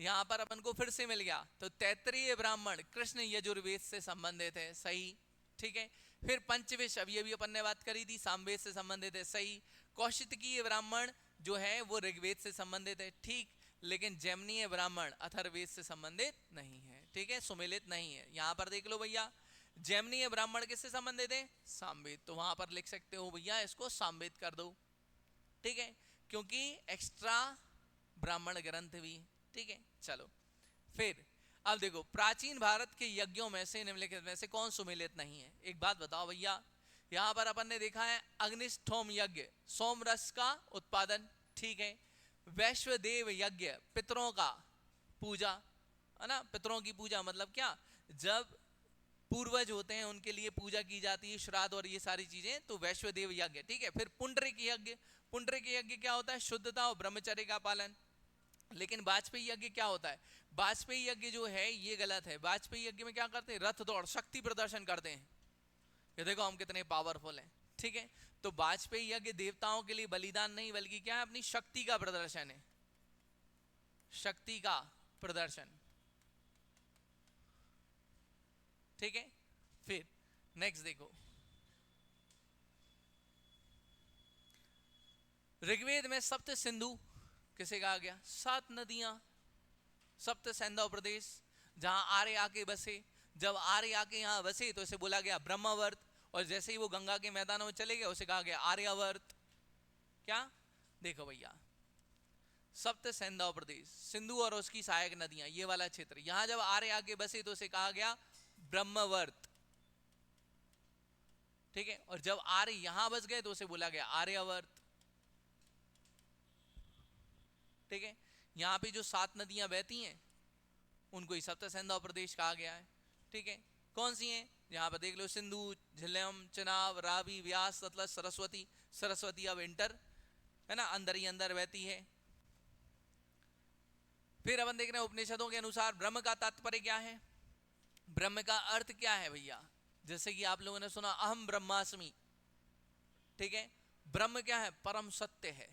Speaker 1: यहां पर अपन को फिर से मिल गया। तो तैत्तिरीय ब्राह्मण कृष्ण यजुर्वेद से संबंधित है, सही, ठीक है। फिर पंचविश अभी अभी अपन ने बात करी थी, सामवेद से संबंधित है, सही। कौशितकीय ब्राह्मण जो है वो ऋग्वेद से संबंधित है, ठीक। लेकिन जैमिनीय ब्राह्मण अथर्ववेद से संबंधित नहीं है, ठीक है, सुमेलित नहीं है। यहां पर देख लो भैया, जैमिनीय ब्राह्मण किससे संबंधित है? सामवेद। तो वहां पर लिख सकते हो भैया इसको सामवेद कर दो, ठीक है, क्योंकि एक्स्ट्रा ब्राह्मण ग्रंथ भी, ठीक है। चलो फिर अब देखो, प्राचीन भारत के यज्ञों में से निम्नलिखित में से कौन सुमेलित नहीं है? एक बात बताओ भैया, यहां पर अपन ने देखा है अग्निष्ठोम यज्ञ, सोम रस का उत्पादन, ठीक है। वैश्वदेव यज्ञ, पितरों का पूजा, है ना। पितरों की पूजा मतलब क्या, जब पूर्वज होते हैं उनके लिए पूजा की जाती है, श्राद्ध और ये सारी चीजें, तो वैश्वदेव यज्ञ, ठीक है। फिर पुंडरीक यज्ञ, पुंडरीक यज्ञ क्या होता है, शुद्धता और ब्रह्मचर्य का पालन। लेकिन वाजपेयी यज्ञ क्या होता है, वाजपेयी यज्ञ जो है ये गलत है। वाजपेयी यज्ञ में क्या करते हैं, रथ दौड़, शक्ति प्रदर्शन करते हैं, ये देखो हम कितने पावरफुल हैं, ठीक है। तो वाजपेयी यज्ञ देवताओं के लिए बलिदान नहीं, बल्कि क्या है, अपनी शक्ति का प्रदर्शन है, शक्ति का प्रदर्शन, ठीक है। फिर नेक्स्ट देखो, ऋग्वेद में सप्त सिंधु किसे कहा गया, 7 नदियां, सप्त सैंधव प्रदेश, जहां आर्य आके बसे। जब आर्य आके यहां बसे तो इसे बोला गया ब्रह्मवर्त, और जैसे ही वो गंगा के मैदानों में चले गए उसे कहा गया आर्यावर्त। क्या, देखो भैया, सप्त सैंधव प्रदेश, सिंधु और उसकी सहायक नदियां, ये वाला क्षेत्र, यहां जब आर्य आके बसे तो उसे कहा गया ब्रह्मवर्त, ठीक है। और जब आर्य यहां बस गए तो उसे बोला गया आर्यावर्त, ठीक है। यहां पे जो 7 नदियां बहती हैं उनको ही सप्त सैंधव प्रदेश कहा गया है, ठीक है। कौन सी हैं, यहां पर देख लो, सिंधु, झेलम, चिनाब, रावी, व्यास, सतलज, सरस्वती। सरस्वती अब इंटर है ना, अंदर ही अंदर बहती है। फिर अपन देख रहे हैं उपनिषदों के अनुसार ब्रह्म का तात्पर्य क्या है, ब्रह्म का अर्थ क्या है भैया, जैसे कि आप लोगों ने सुना अहम ब्रह्मास्मि, ठीक है। ब्रह्म क्या है, परम सत्य है।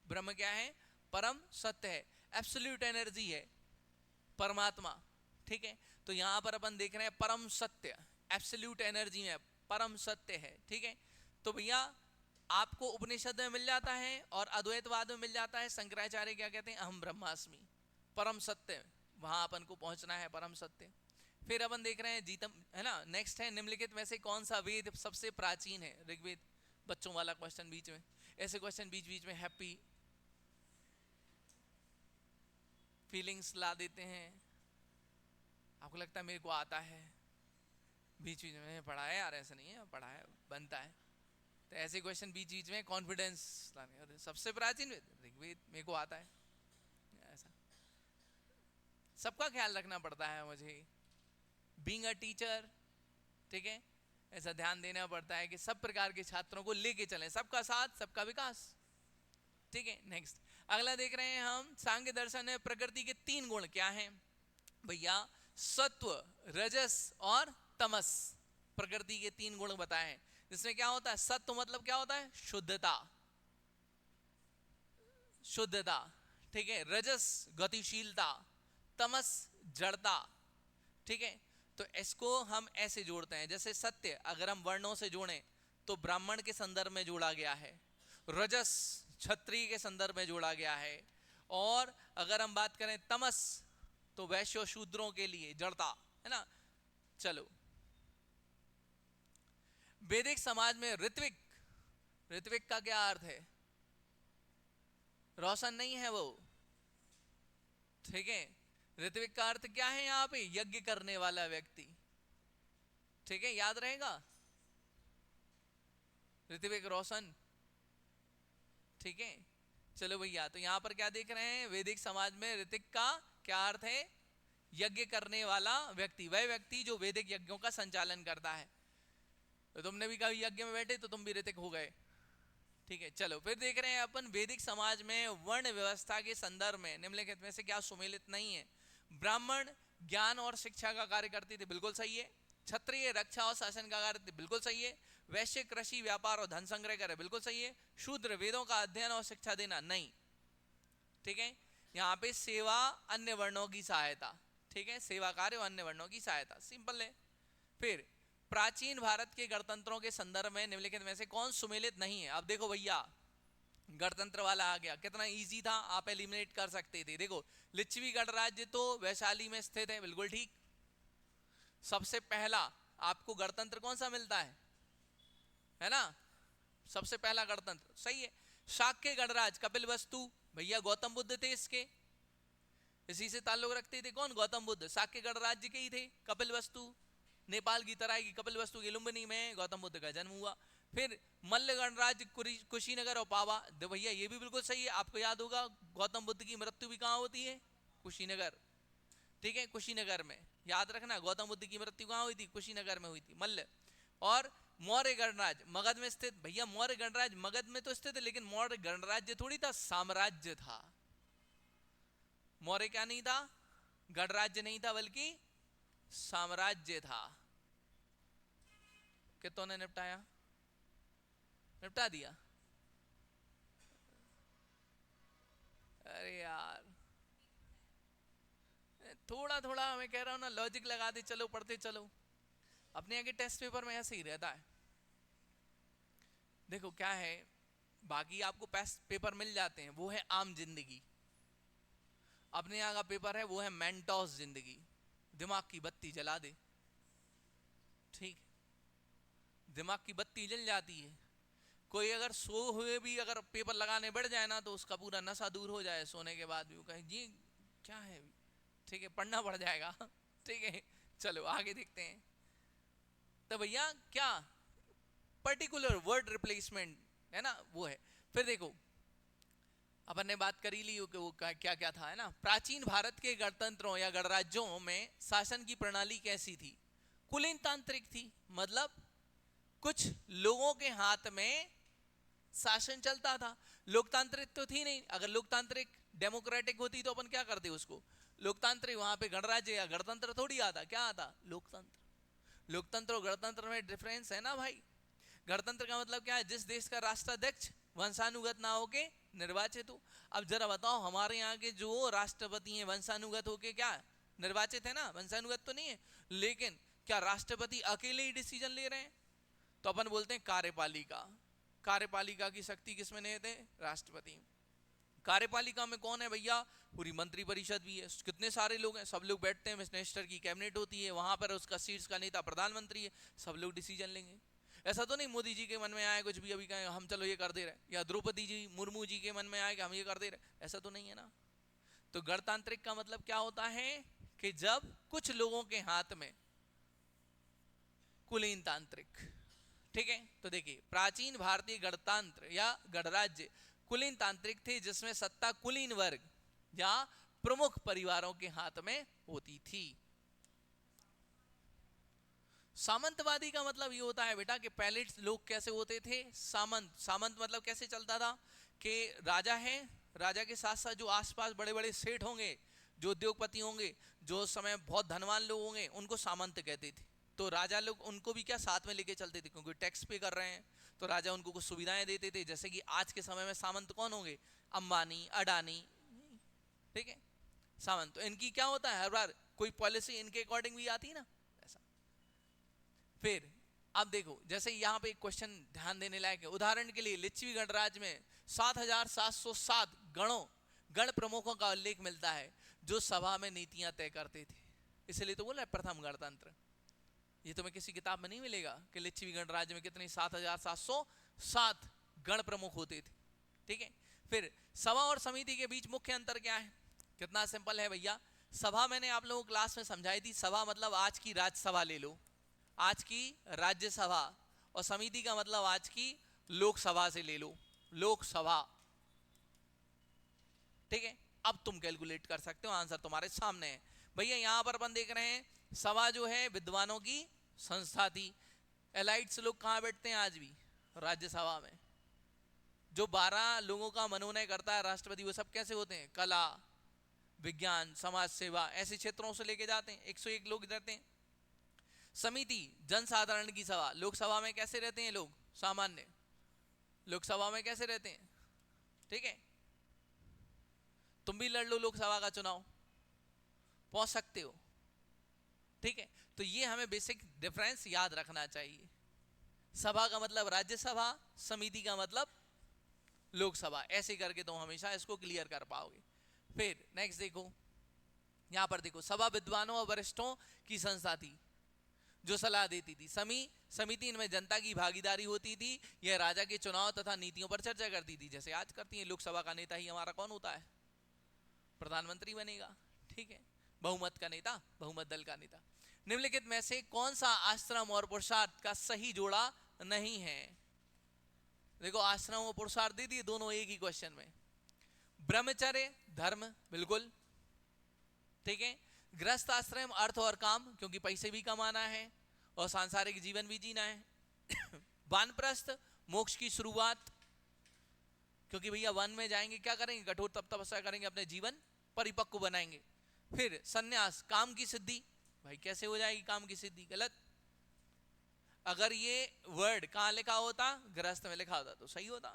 Speaker 1: ब्रह्म क्या है, परम सत्य है, एब्सोल्यूट एनर्जी है, परमात्मा, ठीक है। तो यहां पर अपन देख रहे हैं परम सत्य, एब्सोल्यूट एनर्जी में परम सत्य है, ठीक है। तो भैया आपको उपनिषद में मिल जाता है और अद्वैतवाद में मिल जाता है, शंकराचार्य क्या कहते हैं, अहम ब्रह्मास्मि, परम सत्य, वहां अपन को पहुंचना है, परम सत्य। फिर अपन देख रहे हैं जीतम, है ना। नेक्स्ट है निम्नलिखित में से कौन सा वेद सबसे प्राचीन है, ऋग्वेद। बच्चों वाला क्वेश्चन बीच में, ऐसे क्वेश्चन बीच बीच में हैप्पी फीलिंग्स ला देते हैं। आपको लगता है मेरे को आता है, बीच बीच में पढ़ा है यार, ऐसा नहीं है, पढ़ा है, बनता है। तो ऐसे क्वेश्चन बीच बीच में कॉन्फिडेंस लाने, और सबसे प्राचीन ऋग्वेद मेरे को आता है, ऐसा सबका ख्याल रखना पड़ता है मुझे, बीइंग अ टीचर, ठीक है। ऐसा ध्यान देना पड़ता है कि सब प्रकार के छात्रों को लेके चलें, सबका साथ सबका विकास, ठीक है। नेक्स्ट अगला देख रहे हैं हम, सांख्य दर्शन है, प्रकृति के 3 गुण क्या हैं भैया, सत्व, रजस और तमस, प्रकृति के 3 गुण बताए हैं। जिसमें क्या होता है, सत्व मतलब क्या होता है, शुद्धता, शुद्धता, ठीक है। रजस गतिशीलता, तमस जड़ता, ठीक है। तो इसको हम ऐसे जोड़ते हैं, जैसे सत्य अगर हम वर्णों से जोड़ें तो ब्राह्मण के संदर्भ में जोड़ा गया है, रजस क्षत्रिय के संदर्भ में जोड़ा गया है, और अगर हम बात करें तमस तो वैश्य शूद्रों के लिए जड़ता, है ना। चलो, वैदिक समाज में ऋत्विक, ऋत्विक का क्या अर्थ है, रोशन नहीं है वो, ठीक है। ऋत्विक का अर्थ क्या है यहां पे, यज्ञ करने वाला व्यक्ति, ठीक है, याद रहेगा, ऋत्विक रोशन, ठीक है। चलो भैया, तो यहां पर क्या देख रहे हैं, वैदिक समाज में ऋतिक का क्या अर्थ है, यज्ञ करने वाला व्यक्ति, वह व्यक्ति जो वैदिक यज्ञों का संचालन करता है। तो तुमने भी कभी यज्ञ में बैठे तो तुम भी ऋतिक हो गए, ठीक है। चलो फिर देख रहे हैं अपन, वैदिक समाज में वर्ण व्यवस्था के संदर्भ में निम्नलिखित में से क्या सुमेलित नहीं है, ब्राह्मण ज्ञान और शिक्षा का कार्य करते थे, बिल्कुल सही है। क्षत्रिय रक्षा और शासन का कार्य, बिल्कुल सही है। वैश्य कृषि व्यापार और धन संग्रह करे, बिल्कुल सही है। शूद्र वेदों का अध्ययन और शिक्षा देना, नहीं, ठीक है। यहाँ पे सेवा अन्य वर्णों की सहायता, ठीक है, सेवा कार्य और अन्य वर्णों की सहायता, सिंपल है। फिर प्राचीन भारत के गणतंत्रों के संदर्भ में निम्नलिखित में से कौन सुमेलित नहीं है। अब देखो भैया, गणतंत्र वाला आ गया, कितना इजी था, आप एलिमिनेट कर सकते थे। देखो, लिच्छवी गणराज्य तो वैशाली में स्थित है, बिल्कुल ठीक। सबसे पहला आपको गणतंत्र कौन सा मिलता है ना, सबसे पहला गणतंत्र, सही है। शाक्य गणराज कपिलवस्तु, भैया गौतम बुद्ध थे इसके, इसी से ताल्लुक रखते थे, कौन, गौतम बुद्ध, शाक्य गणराज्य के ही थे। कपिलवस्तु, नेपाल की तराई की कपिलवस्तु की लुम्बिनी में गौतम बुद्ध का जन्म हुआ। फिर मल्ल गणराज्य कुशीनगर और पावा, भैया ये भी बिल्कुल सही है। आपको याद होगा गौतम बुद्ध की मृत्यु भी कहाँ होती है? कुशीनगर। ठीक है, कुशीनगर में, याद रखना गौतम बुद्ध की मृत्यु कहाँ हुई थी? कुशीनगर में हुई थी, मल्ल। और मौर्य गणराज्य मगध में स्थित, भैया मौर्य गणराज्य मगध में तो स्थित है, लेकिन मौर्य गणराज्य थोड़ी था, साम्राज्य था। मौर्य क्या नहीं था? गणराज्य नहीं था, बल्कि साम्राज्य था। कितनों ने निपटाया? निपटा दिया? अरे यार, थोड़ा थोड़ा मैं कह रहा हूं ना, लॉजिक लगा दे चलो, पढ़ते चलो। अपने आगे टेस्ट पेपर में ऐसे ही रहता है। देखो क्या है, बाकी आपको पेपर मिल जाते हैं, वो है आम जिंदगी। अपने यहाँ का पेपर है वो है मेंटोस जिंदगी, दिमाग की बत्ती जला दे। ठीक, दिमाग की बत्ती जल जाती है। कोई अगर सो हुए भी अगर पेपर लगाने बढ़ जाए ना, तो उसका पूरा नशा दूर हो जाए, सोने के बाद भी वो कहे जी क्या है, ठीक है पढ़ना पड़ जाएगा। ठीक है, चलो आगे देखते हैं। तो भैया क्या पर्टिकुलर वर्ड रिप्लेसमेंट है ना, वो है। फिर देखो अपन ने बात करी ली कि वो क्या क्या था, है ना। प्राचीन भारत के गणतंत्रों या गणराज्यों में शासन की प्रणाली कैसी थी? कुलीन तांत्रिक थी, मतलब कुछ लोगों के हाथ में शासन चलता था। लोकतांत्रिक तो थी नहीं। अगर लोकतांत्रिक डेमोक्रेटिक होती तो अपन क्या करते उसको लोकतांत्रिक, वहां पे गणराज्य या गणतंत्र थोड़ी आता, क्या आता? लोकतंत्र। लोकतंत्र और गणतंत्र में डिफरेंस है ना भाई। गणतंत्र का मतलब क्या है? जिस देश का राष्ट्राध्यक्ष वंशानुगत ना होके निर्वाचित हो। अब जरा बताओ, हमारे यहाँ के जो राष्ट्रपति हैं वंशानुगत होके क्या निर्वाचित है ना, वंशानुगत तो नहीं है। लेकिन क्या राष्ट्रपति अकेले ही डिसीजन ले रहे हैं? तो अपन बोलते हैं कार्यपालिका। कार्यपालिका की शक्ति किसमें निहित है? राष्ट्रपति। कार्यपालिका में कौन है भैया? पूरी मंत्री परिषद भी है, कितने सारे लोग हैं, सब लोग बैठते हैं, मिनिस्टर की कैबिनेट होती है, वहां पर उसका सीट्स का नेता प्रधानमंत्री है, सब लोग डिसीजन लेंगे। ऐसा तो नहीं मोदी जी के मन में आए कुछ भी अभी कहें हम चलो ये कर दे रहे, या द्रौपदी जी मुर्मू जी के मन में आए कि हम ये कर दे रहे, ऐसा तो नहीं है ना। तो गणतांत्रिक का मतलब क्या होता है कि जब कुछ लोगों के हाथ में, कुलीन तांत्रिक। ठीक है, तो देखिए प्राचीन भारतीय गणतंत्र या गणराज्य कुलीन तांत्रिक थे, जिसमें सत्ता कुलीन वर्ग या प्रमुख परिवारों के हाथ में होती थी। सामंतवादी का मतलब ये होता है बेटा कि पहले लोग कैसे होते थे? सामंत। सामंत मतलब कैसे चलता था कि राजा है, राजा के साथ साथ जो आसपास बड़े बड़े सेठ होंगे, जो उद्योगपति होंगे, जो उस समय बहुत धनवान लोग होंगे, उनको सामंत कहते थे। तो राजा लोग उनको भी क्या साथ में लेके चलते थे, क्योंकि टैक्स पे कर रहे हैं, तो राजा उनको कुछ सुविधाएं देते थे। जैसे कि आज के समय में सामंत कौन होंगे? अंबानी, अडानी। ठीक है, सामंत। तो इनकी क्या होता है, हर बार कोई पॉलिसी इनके अकॉर्डिंग भी आती है ना, ऐसा। फिर अब देखो, जैसे यहाँ पे एक क्वेश्चन ध्यान देने लायक है। उदाहरण के लिए लिच्छवी गणराज्य में 7,707 गण प्रमुखों का उल्लेख मिलता है, जो सभा में नीतियां तय करते थे। इसलिए तो बोला है प्रथम गणतंत्र। ये तुम्हें किसी किताब में नहीं मिलेगा कि लिच्छवी गणराज्य में कितने 7,707 गण प्रमुख होते थे। ठीक है, फिर सभा और समिति के बीच मुख्य अंतर क्या है? कितना सिंपल है भैया। सभा मैंने आप लोगों को क्लास में समझाई थी। सभा मतलब आज की राज्यसभा ले लो, आज की राज्यसभा। और समिति का मतलब आज की लोकसभा से ले लो, लोकसभा। ठीक है, अब तुम कैलकुलेट कर सकते हो, आंसर तुम्हारे सामने है भैया। यहां पर अपन देख रहे हैं सभा जो है विद्वानों की संस्था थी। एलाइट्स लोग कहां बैठते हैं आज भी? राज्यसभा में। जो 12 लोगों का मनोनय करता है राष्ट्रपति, वो सब कैसे होते हैं? कला, विज्ञान, समाज सेवा, ऐसे क्षेत्रों से लेके जाते हैं। 101 लोग रहते हैं। समिति जनसाधारण की सभा। लोकसभा में कैसे रहते हैं लोग? सामान्य। लोकसभा में कैसे रहते हैं? ठीक है, तुम भी लड़ लो लोकसभा का चुनाव, पहुंच सकते हो। ठीक है, तो ये हमें बेसिक डिफरेंस याद रखना चाहिए। सभा का मतलब राज्यसभा, समिति का मतलब लोकसभा। ऐसे करके तुम हमेशा इसको क्लियर कर पाओगे। फिर नेक्स्ट देखो, यहां पर देखो, सभा विद्वानों और वरिष्ठों की संस्था थी जो सलाह देती थी। समिति इनमें जनता की भागीदारी होती थी। यह राजा के चुनाव तथा नीतियों पर चर्चा करती थी, जैसे आज करती है। लोकसभा का नेता ही हमारा कौन होता है? प्रधानमंत्री बनेगा। ठीक है, बहुमत का नेता, बहुमत दल का नेता। निम्नलिखित में से कौन सा आश्रम और पुरुषार्थ का सही जोड़ा नहीं है? देखो आश्रम और पुरुषार्थ दे दिए दोनों एक ही क्वेश्चन में। ब्रह्मचर्य धर्म बिल्कुल ठीक है, गृहस्थ आश्रम अर्थ और काम क्योंकि पैसे भी कमाना है और सांसारिक जीवन भी जीना है। वानप्रस्थ मोक्ष की शुरुआत क्योंकि भैया वन में जाएंगे क्या करेंगे, कठोर तपस्या करेंगे, अपने जीवन परिपक्व बनाएंगे। फिर सन्यास काम की सिद्धि, भाई कैसे हो जाएगी काम की सिद्धि, गलत। अगर ये वर्ड कहाँ लिखा होता, गृहस्थ में लिखा होता तो सही होता।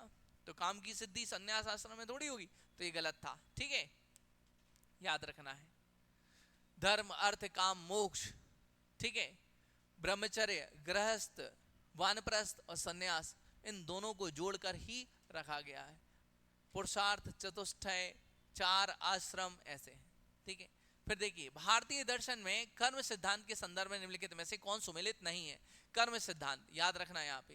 Speaker 1: तो काम की सिद्धि सन्यास आश्रम में थोड़ी होगी, तो ये गलत था, ठीक है, याद रखना है। धर्म अर्थ काम मोक्ष, ठीक है, ब्रह्मचर्य गृहस्थ वानप्रस्थ और सन्यास इन दोनों को जोड़कर ही रखा गया है। पुरुषार्थ चतुष्टय चार आश्रम ऐसे हैं, ठीक है। फिर देखिए भारतीय दर्शन में कर्म सिद्धांत के संदर्भ में निम्नलिखित में से कौन सुमेलित नहीं है। कर्म सिद्धांत याद रखना यहाँ पे,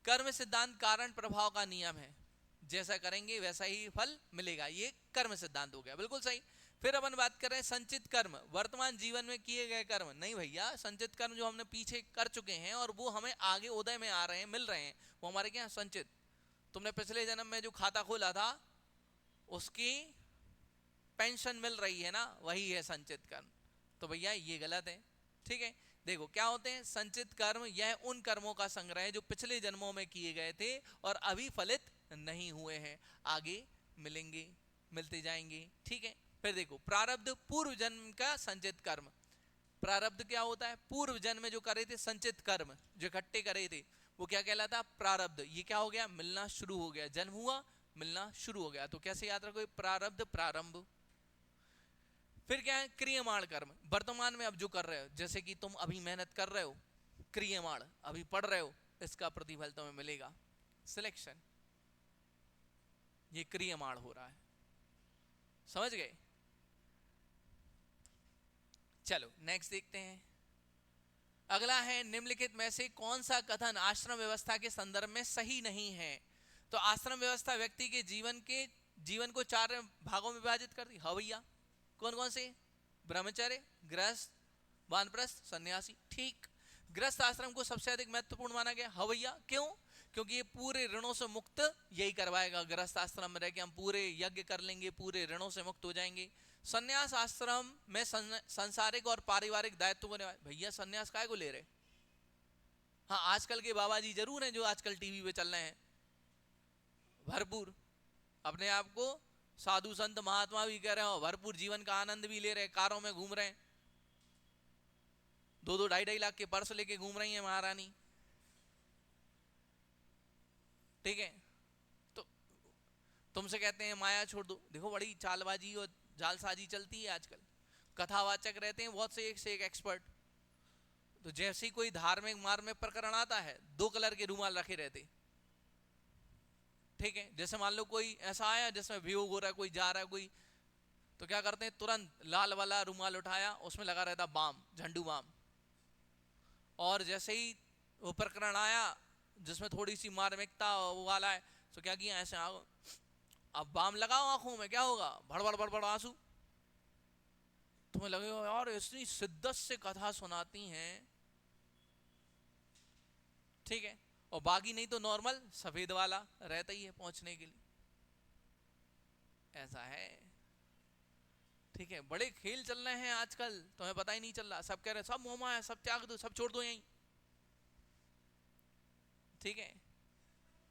Speaker 1: कर्म सिद्धांत कारण प्रभाव का नियम है, जैसा करेंगे वैसा ही फल मिलेगा, ये कर्म सिद्धांत हो गया, बिल्कुल सही। फिर अपन बात कर रहे हैं संचित कर्म, वर्तमान जीवन में किए गए कर्म, नहीं भैया संचित कर्म जो हमने पीछे कर चुके हैं और वो हमें आगे उदय में आ रहे हैं, मिल रहे हैं, वो हमारे क्या संचित। तुमने पिछले जन्म में जो खाता खोला था उसकी पेंशन मिल रही है ना, वही है संचित कर्म। तो भैया ये गलत है, ठीक है। देखो क्या होते हैं संचित कर्म, यह उन कर्मों का संग्रह है जो पिछले जन्मों में किए गए थे और अभी फलित नहीं हुए हैं, आगे मिलेंगे, मिलते जाएंगे, ठीक है। फिर देखो प्रारब्ध पूर्व जन्म का संचित कर्म, प्रारब्ध क्या होता है, पूर्व जन्म में जो करे थे संचित कर्म जो इकट्ठे करे थे वो क्या कहलाता, प्रारब्ध। ये क्या हो गया, मिलना शुरू हो गया, जन्म हुआ मिलना शुरू हो गया, तो कैसे याद रखो, प्रारब्ध प्रारंभ। फिर क्या है क्रियमाण कर्म, वर्तमान में अब जो कर रहे हो, जैसे कि तुम अभी मेहनत कर रहे हो, क्रियमाण अभी पढ़ रहे हो, इसका प्रतिफल तुम्हें मिलेगा, सिलेक्शन, ये क्रियमाण हो रहा है, समझ गए। चलो नेक्स्ट देखते हैं। अगला है निम्नलिखित में से कौन सा कथन आश्रम व्यवस्था के संदर्भ में सही नहीं है। तो आश्रम व्यवस्था व्यक्ति के जीवन को चार भागों में विभाजित कर दी, हाँ भैया कौन कौन से, ब्रह्मचर्य गृहस्थ वानप्रस्थ सन्यासी, ठीक। गृहस्थ आश्रम को सबसे अधिक महत्वपूर्ण माना गया, हाँ भैया क्यों, क्योंकि ये पूरे ऋणों से मुक्त यही करवाएगा, गृहस्थ आश्रम में रह के हम पूरे यज्ञ कर लेंगे, पूरे ऋणों से मुक्त हो जाएंगे। सन्यास आश्रम में संसारिक और पारिवारिक दायित्व को निभाए, भैया सन्यास काय को ले रहे, हाँ आजकल के बाबा जी जरूर हैं जो आजकल टीवी पे चल रहे हैं भरपूर, अपने आप को साधु संत महात्मा भी कह रहे हो, भरपूर जीवन का आनंद भी ले रहे, कारों में घूम रहे हैं, 2-2 ढाई लाख के पर्स लेके घूम रही है महारानी, ठीक है। तो तुमसे कहते हैं माया छोड़ दो, देखो बड़ी चालबाजी और जालसाजी चलती है आजकल, कथावाचक रहते हैं बहुत से एक एक्सपर्ट, तो जैसे ही कोई धार्मिक मार्ग में प्रकरण आता है 2 कलर के रुमाल रखे रहते, ठीक है। जैसे मान लो कोई ऐसा आया जिसमें वियोग हो रहा है, कोई जा रहा है कोई, तो क्या करते हैं तुरंत लाल वाला रुमाल उठाया, उसमें लगा रहता बाम, झंडू बाम, और जैसे ही वो प्रकरण आया जिसमें थोड़ी सी मार्मिकता वो वाला है, तो क्या किया ऐसे अब बाम लगाओ आंखों में, क्या होगा, भड़बड़ भड़बड़ आंसू, तुम्हें लगेगा यार इतनी शिद्दत से कथा सुनाती हैं, ठीक है। और बाकी नहीं तो नॉर्मल सफेद वाला रहता ही है पहुंचने के लिए, ऐसा है, ठीक है। बड़े खेल चल रहे हैं आजकल, तुम्हें पता ही नहीं चल रहा, सब कह रहे हैं सब मोमा है, सब त्याग दो, सब छोड़ दो यहीं, ठीक है।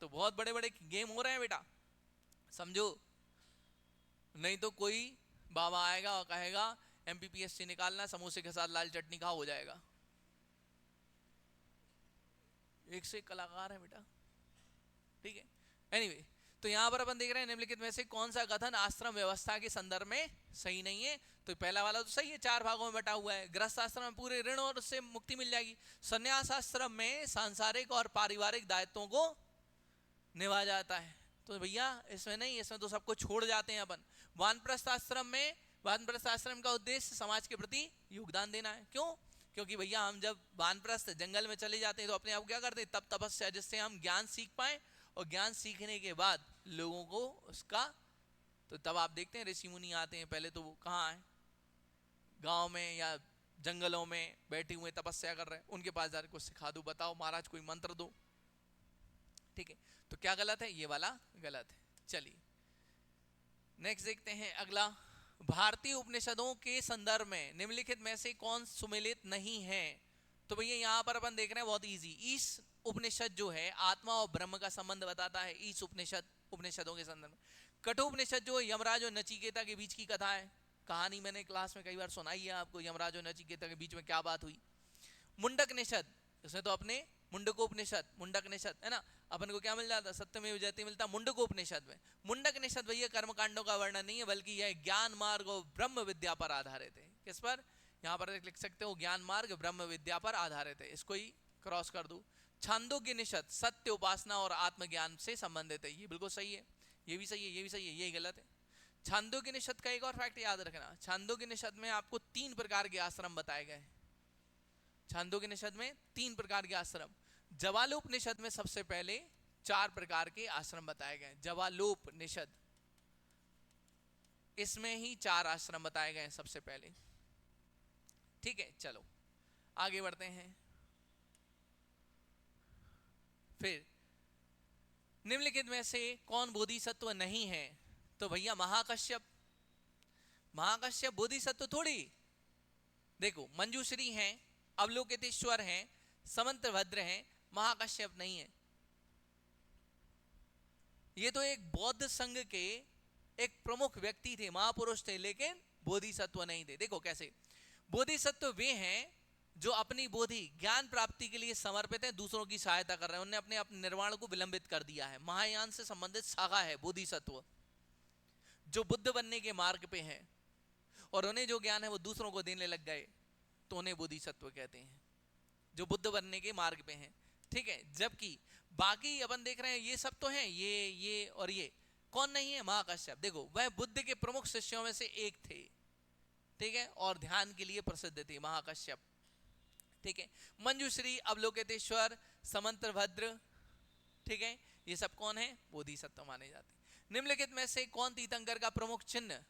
Speaker 1: तो बहुत बड़े बड़े गेम हो रहे हैं बेटा, समझो, नहीं तो कोई बाबा आएगा और कहेगा MPPSC निकालना, समोसे के साथ लाल चटनी खा हो जाएगा, एक से एक कलाकार है बेटा, ठीक है। एनीवे तो यहां पर अपन देख रहे हैं निम्नलिखित में से कौन सा कथन आश्रम व्यवस्था के संदर्भ में सही नहीं है। तो पहला वाला तो सही है, 4 भागों में बटा हुआ है, गृहस्थ आश्रम में पूरे ऋण और उससे मुक्ति मिल जाएगी, सन्यास आश्रम में सांसारिक और पारिवारिक दायित्वों को निभा जाता है, तो भैया इसमें नहीं, इसमें तो सबको छोड़ जाते हैं अपन। वानप्रस्थ आश्रम में, वानप्रस्थ आश्रम का उद्देश्य समाज के प्रति योगदान देना है, क्यों, क्योंकि भैया हम जब वानप्रस्थ जंगल में चले जाते हैं तो अपने आप क्या करते हैं, तब तपस्या, जिससे हम ज्ञान सीख पाए, और ज्ञान सीखने के बाद लोगों को उसका, तो तब आप देखते हैं ऋषि मुनि आते हैं, पहले तो वो कहाँ है, गांव में या जंगलों में बैठे हुए तपस्या कर रहे हैं, उनके पास जाकर कुछ सिखा दो, बताओ महाराज कोई मंत्र दो, ठीक है, तो क्या गलत है, ये वाला गलत है। चलिए नेक्स्ट देखते हैं अगला, भारतीय उपनिषदों के संदर्भ में निम्नलिखित में से कौन सुमेलित नहीं है। तो भैया यहाँ पर अपन देख रहे हैं बहुत इजी, ईश उपनिषद जो है आत्मा और ब्रह्म का संबंध बताता है, ईश उपनिषद उपनिषदों के संदर्भ में। कठोपनिषद जो यमराज और नचिकेता के बीच की कथा है, कहानी मैंने क्लास में कई बार सुनाई है आपको, यमराज और नचिकेता के बीच में क्या बात हुई। मुंडक निषद, इसमें तो अपने मुंडकोपनिषद, मुंडक निषद है ना, अपन को क्या मिल जाता, सत्यमेव जयते मिलता मुंडकोपनिषद में। मुंडक निषद भैया कर्मकांडों का वर्णन नहीं है, बल्कि यह ज्ञान मार्ग और ब्रह्म विद्या पर आधारित है। किस पर, यहाँ पर लिख सकते हो ज्ञान मार्ग ब्रह्म विद्या पर आधारित है, इसको ही क्रॉस कर दो। छांदोग्य निषद सत्य उपासना और आत्मज्ञान से संबंधित है, ये बिल्कुल सही है, ये भी सही है, ये भी सही है, यही गलत है। छांदोग्य निषद का एक और फैक्ट याद रखना, छांदोग्य निषद में आपको 3 प्रकार के आश्रम बताए गए। छांदोग्य निषद में 3 प्रकार के आश्रम, जवालोपनिषद में सबसे पहले 4 प्रकार के आश्रम बताए गए। जवालोपनिषद इसमें ही 4 आश्रम बताए गए सबसे पहले। ठीक है, चलो आगे बढ़ते हैं। फिर निम्नलिखित में से कौन बोधिसत्व नहीं है। तो भैया महाकश्यप, महाकश्यप बोधिसत्व थोड़ी। देखो मंजूश्री हैं, अवलोकितेश्वर हैं, समंतभद्र हैं, महाकश्यप नहीं है। ये तो एक बौद्ध संघ के एक प्रमुख व्यक्ति थे, महापुरुष थे, लेकिन बोधिसत्व नहीं थे। देखो कैसे, बोधिसत्व वे हैं जो अपनी बोधि ज्ञान प्राप्ति के लिए समर्पित है, दूसरों की सहायता कर रहे हैं, उन्होंने अपने निर्वाण को विलंबित कर दिया है। महायान से संबंधित शाखा है बोधिसत्व, जो बुद्ध बनने के मार्ग पे हैं और उन्हें जो ज्ञान है वो दूसरों को देने लग गए, तो उन्हें बोधिसत्व कहते हैं, जो बुद्ध बनने के मार्ग पे हैं। ठीक है, जबकि बाकी अपन देख रहे हैं ये सब तो हैं, ये और ये कौन नहीं है, महाकश्यप। देखो वह बुद्ध के प्रमुख शिष्यों में से एक थे, ठीक है, और ध्यान के लिए प्रसिद्ध थे महाकश्यप। ठीक है, मंजूश्री, अवलोकितेश्वर, समंतभद्र, ठीक है, ये सब कौन है, बोधिसत्व माने जाते हैं। निम्नलिखित में से कौन तीर्थंकर का प्रमुख चिन्ह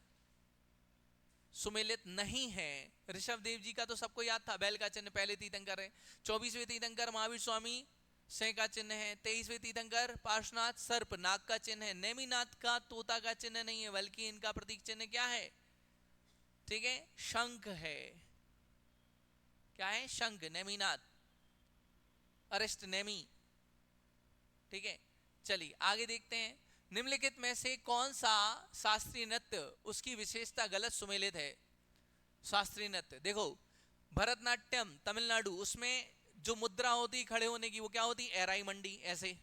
Speaker 1: सुमेलित नहीं है। ऋषभ देव जी का तो सबको याद था, बैल का चिन्ह पहले तीर्थंकर है। 24वें तीर्थंकर महावीर स्वामी सिंह का चिन्ह है। 23वें तीर्थंकर पार्श्वनाथ सर्प नाग का चिन्ह है। नेमिनाथ का तोता का चिन्ह नहीं है, बल्कि इनका प्रतीक चिन्ह क्या है, ठीक है, शंख है। क्या है, शंख, नेमिनाथ, अरिष्ट नेमी। ठीक है, चलिए आगे देखते हैं। निम्नलिखित में से कौन सा शास्त्रीय नृत्य उसकी विशेषता गलत सुमेलित है। शास्त्रीय नृत्य देखो, भरतनाट्यम तमिलनाडु, उसमें जो मुद्रा होती खड़े होने की वो क्या होती, एराई मंडी, ऐसे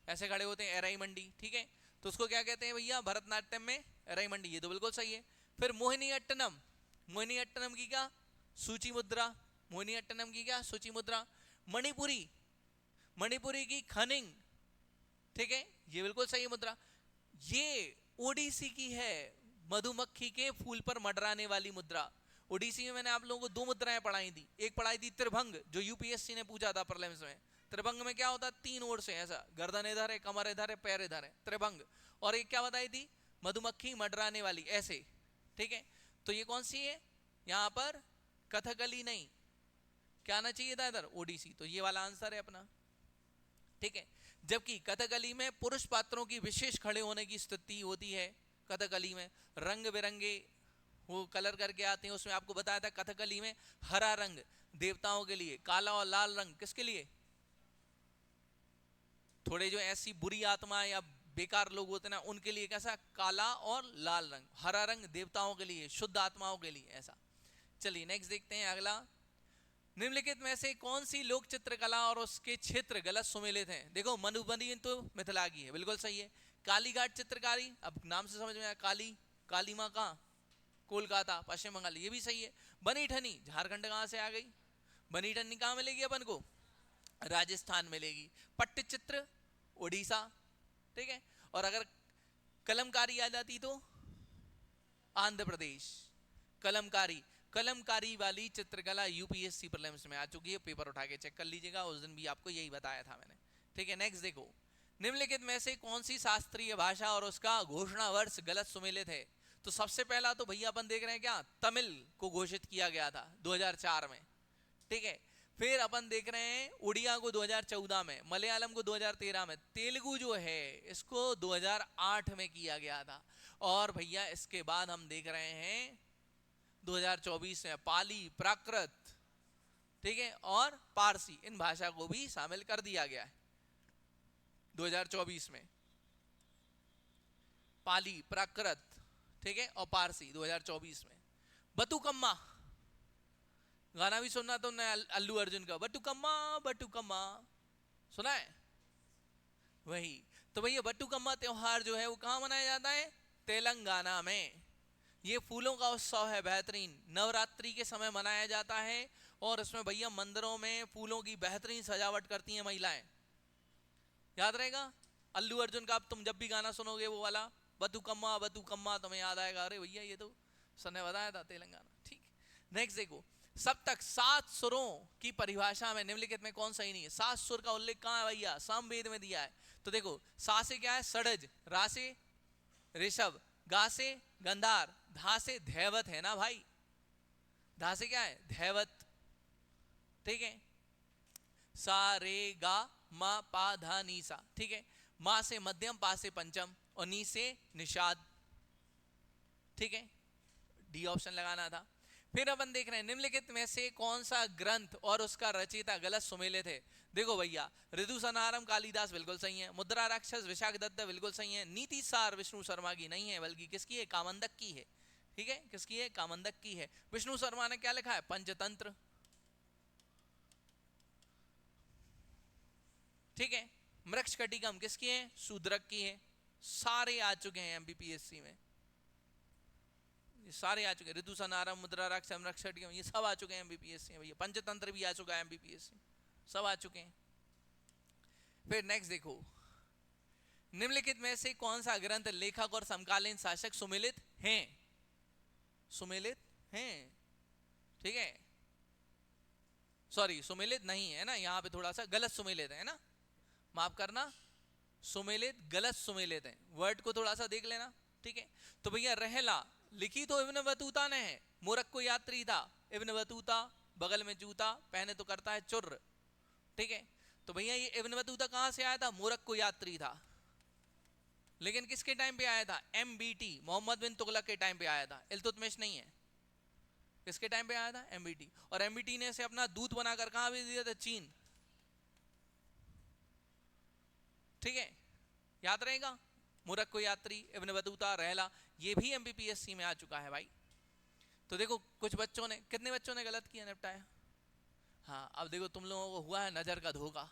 Speaker 1: ऐसे खड़े होते हैं, एराई मंडी। ठीक है, तो उसको क्या कहते हैं भैया, भरतनाट्यम में एराई मंडी, ये तो बिल्कुल सही है। फिर मोहिनीअट्टनम, मोहिनीअट्टनम की क्या, सूची मुद्रा, मोहिनीअट्टनम की क्या, सूची मुद्रा। मणिपुरी, मणिपुरी की खनिंग, ठीक है, ये बिल्कुल सही मुद्रा। ये ओडिसी की है, मधुमक्खी के फूल पर मंडराने वाली मुद्रा। ओडिसी में मैंने आप लोगों को 2 मुद्राएं पढ़ाई थी, एक पढ़ाई थी त्रिभंग, जो यूपीएससी ने पूछा था प्रीलिम्स में। त्रिभंग में क्या होता, 3 ओर से ऐसा, गर्दन इधर है, कमर इधर है, पैर इधर है, त्रिभंग। और एक क्या बताई थी, मधुमक्खी मंडराने वाली, ऐसे। ठीक है, तो ये कौन सी है, यहाँ पर कथकली नहीं, क्या आना चाहिए था इधर, ओडिसी, तो ये वाला आंसर है अपना। ठीक है, जबकि कथकली में पुरुष पात्रों की विशेष खड़े होने की स्थिति होती है। कथकली में रंग बिरंगे वो कलर करके आते हैं, उसमें आपको बताया था कथकली में हरा रंग देवताओं के लिए, काला और लाल रंग किसके लिए, थोड़े जो ऐसी बुरी आत्मा या बेकार लोग होते हैं ना, उनके लिए कैसा, काला और लाल रंग, हरा रंग देवताओं के लिए, शुद्ध आत्माओं के लिए, ऐसा। चलिए नेक्स्ट देखते हैं अगला। निम्नलिखित में से कौन सी लोक चित्रकला और उसके क्षेत्र गलत सुमेलित हैं। देखो मधुबनी तो मिथिला की है, बिल्कुल सही है। कालीघाट चित्रकारी, अब नाम से समझ में आया, काली, काली माँ कहाँ, कोलकाता, पश्चिम बंगाल, ये भी सही है। बनीठनी, झारखंड कहाँ से आ गई, बनीठनी कहाँ मिलेगी अपन को, राजस्थान मिलेगी। पट्टचित्र, उड़ीसा। ठीक है, और अगर कलमकारी आ जाती तो आंध्र प्रदेश। कलमकारी, कलमकारी वाली चित्रकला यूपीएससी प्रीलिम्स में आ चुकी है, पेपर उठा के चेक कर लीजिएगा, उस दिन भी आपको यही बताया था मैंने। ठीक है, नेक्स्ट देखो। निम्नलिखित में से कौन सी शास्त्रीय भाषा और उसका घोषणा वर्ष गलत सुमेलित है। तो सबसे पहला तो भैया अपन देख रहे हैं क्या, तमिल को घोषित किया गया था 2004 में। ठीक है, फिर अपन देख रहे हैं उड़िया को 2014 में, मलयालम को 2013 में, तेलुगु जो है इसको 2008 में किया गया था। और भैया इसके बाद हम देख रहे हैं 2024 में पाली, प्राकृत, ठीक है, और पारसी, इन भाषा को भी शामिल कर दिया गया है 2024 में। पाली, प्राकृत, ठीक है, और पारसी 2024 में। बतुकम्मा गाना भी सुनना तुमने अल्लू अर्जुन का, बटुकम्मा बटुकम्मा, सुना है? वही तो भैया बटुकम्मा त्योहार जो है वो कहाँ मनाया जाता है? तेलंगाना में। ये फूलों का उत्सव है, बेहतरीन, नवरात्रि के समय मनाया जाता है। और इसमें भैया मंदिरों में फूलों की बेहतरीन सजावट करती हैं महिलाएं। याद रहेगा अल्लू अर्जुन का, अब तुम जब भी गाना सुनोगे वो वाला बतुकम्मा बतुकम्मा, तुम्हें याद आएगा, अरे भैया ये तो सर ने बताया था, तेलंगाना। ठीक, नेक्स्ट देखो, सप्तक, 7 सुरों की परिभाषा में निम्नलिखित में कौन सही नहीं है? 7 सुर का उल्लेख कहाँ है भैया? सामवेद में दिया है। तो देखो, सा से क्या है? षडज, रा से ऋषभ, गा से गंधार, धा से धैवत है ना भाई, धा से क्या है? धैवत, ठीक है। सा रे गा मा पा धा नी सा, ठीक है। मा से मध्यम, पा से पंचम, और नी से निषाद, ठीक है। डी ऑप्शन लगाना था। फिर अपन देख रहे हैं निम्नलिखित में से कौन सा ग्रंथ और उसका रचयिता गलत सुमेलित है? देखो भैया, ऋतु संहारम कालिदास बिल्कुल सही है, मुद्रा राक्षस विशाख दत्त बिल्कुल सही है, नीति सार विष्णु शर्मा की नहीं है, बल्कि किसकी है? कामंदक की है, ठीक है, किसकी है? कामंदक की है। विष्णु शर्मा ने क्या लिखा है? पंचतंत्र, ठीक है। मृक्षकटिकम किसकी है? शूद्रक की है। सारे आ चुके हैं एमपीपीएससी में, ये सारे आ चुके हैं, ऋतु संहारम, मुद्रा राक्षस, मृक्षकटिकम, ये सब आ चुके हैं एमपीपीएससी में भैया। पंचतंत्र भी आ चुका है एमपीपीएससी, सब आ चुके हैं। फिर नेक्स्ट देखो, निम्नलिखित में से कौन सा ग्रंथ लेखक और समकालीन शासक सुमेलित हैं? सुमेलित हैं, ठीक है, सॉरी सुमेलित नहीं है ना, यहाँ पे थोड़ा सा गलत सुमेलित है ना, माफ करना, सुमेलित गलत सुमेलित है, वर्ड को थोड़ा सा देख लेना, ठीक है। तो भैया रहला लिखी तो इब्न बतूता ने है, मूर्ख को यात्री था, इब्न बतूता, बगल में जूता, पहने तो करता है चुर्र, ठीक है। तो भैया ये इब्न बतूता कहां से आया था? मूर्ख को यात्री था, लेकिन किसके टाइम पे आया था? एमबीटी, मोहम्मद बिन तुगलक के टाइम पे आया था, इल्तुतमिश नहीं है। किसके टाइम पे आया था? एमबीटी। और एमबीटी ने से अपना दूत बनाकर कहां भेज दिया था? चीन, ठीक है, याद रहेगा। मूर्ख को यात्री, इब्न बतूता, रहला, ये भी एमपीपीएससी में आ चुका है भाई। तो देखो कुछ बच्चों ने, कितने बच्चों ने गलत किया, निपटाया? हाँ, अब देखो तुम लोगों को हुआ है नजर का धोखा,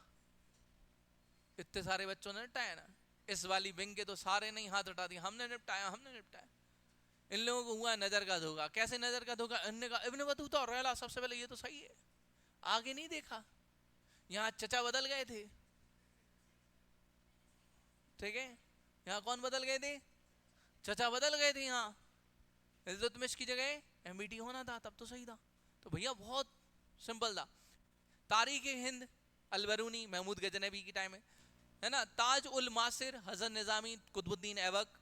Speaker 1: इतने सारे बच्चों ने निपटाया ना, इस वाली विंग के तो सारे नहीं हाथ उठा दिया, हमने निपटाया हमने निपटाया। इन लोगों को हुआ है नजर का धोखा। कैसे नजर का धोखा? इनने कहा इब्न बतूता और रहला सबसे पहले, ये तो सही है, आगे नहीं देखा, यहाँ चचा बदल गए थे, ठीक है, यहाँ कौन बदल गए थे? चचा बदल गए थे, यहाँ इल्तुतमिश की जगह एमबीटी होना था, तब तो सही था। तो भैया बहुत सिंपल था। तारीख हिंद अलबरूनी महमूद गजनबी की टाइम है ना, ताज उल मासिर हसन निजामी कुतुबुद्दीन ऐबक,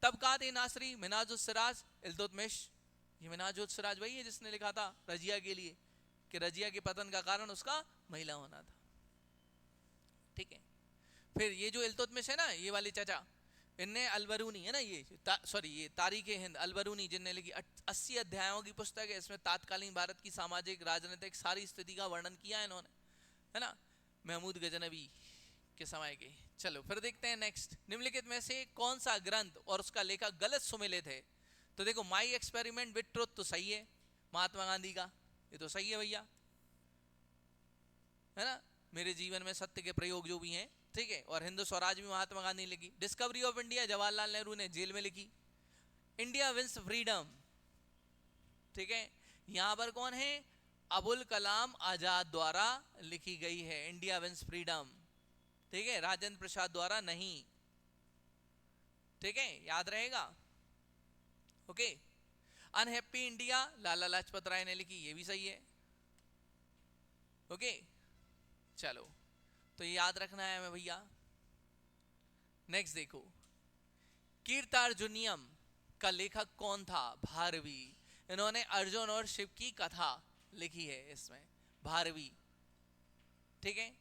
Speaker 1: तबकात नासरी मिनाजुस सिराज इल्तुतमिश। ये मिनाजुस सिराज वही है जिसने लिखा था रजिया के लिए कि रजिया के पतन का कारण उसका महिला होना था, ठीक है। फिर ये जो इल्तुतमिश है ना, ये वाले चाचा, इनने अलबरूनी है ना, ये सॉरी ये तारीख हिंद अलबरूनी जिनने लिखी 80 अध्यायों की पुस्तक है, इसमें तात्कालीन भारत की सामाजिक राजनीतिक सारी स्थिति का वर्णन किया है इन्होंने, है ना, महमूद गजनबी के समय के। चलो फिर देखते हैं नेक्स्ट, निम्नलिखित में से कौन सा ग्रंथ और उसका लेखक गलत सुमेलित है? तो देखो, माई एक्सपेरिमेंट विद ट्रुथ तो सही है, महात्मा गांधी का, ये तो सही है भैया, है ना, मेरे जीवन में सत्य के प्रयोग जो भी हैं, ठीक है। और हिंदू स्वराज भी महात्मा गांधी ने लिखी। Discovery of India Jawaharlal Nehru ने जेल में लिखी। इंडिया विंस फ्रीडम, ठीक है, यहां पर कौन है? अबुल कलाम आजाद द्वारा लिखी गई है इंडिया विंस फ्रीडम, ठीक है, राजेंद्र प्रसाद द्वारा नहीं, ठीक है, याद रहेगा, okay. Unhappy India Lala Lajpat Rai ने लिखी, ये भी सही है, ओके। चलो तो ये याद रखना है हमें भैया। नेक्स्ट देखो, कीर्तार्जुनियम का लेखक कौन था? भारवी। इन्होंने अर्जुन और शिव की कथा लिखी है इसमें, भारवी, ठीक है,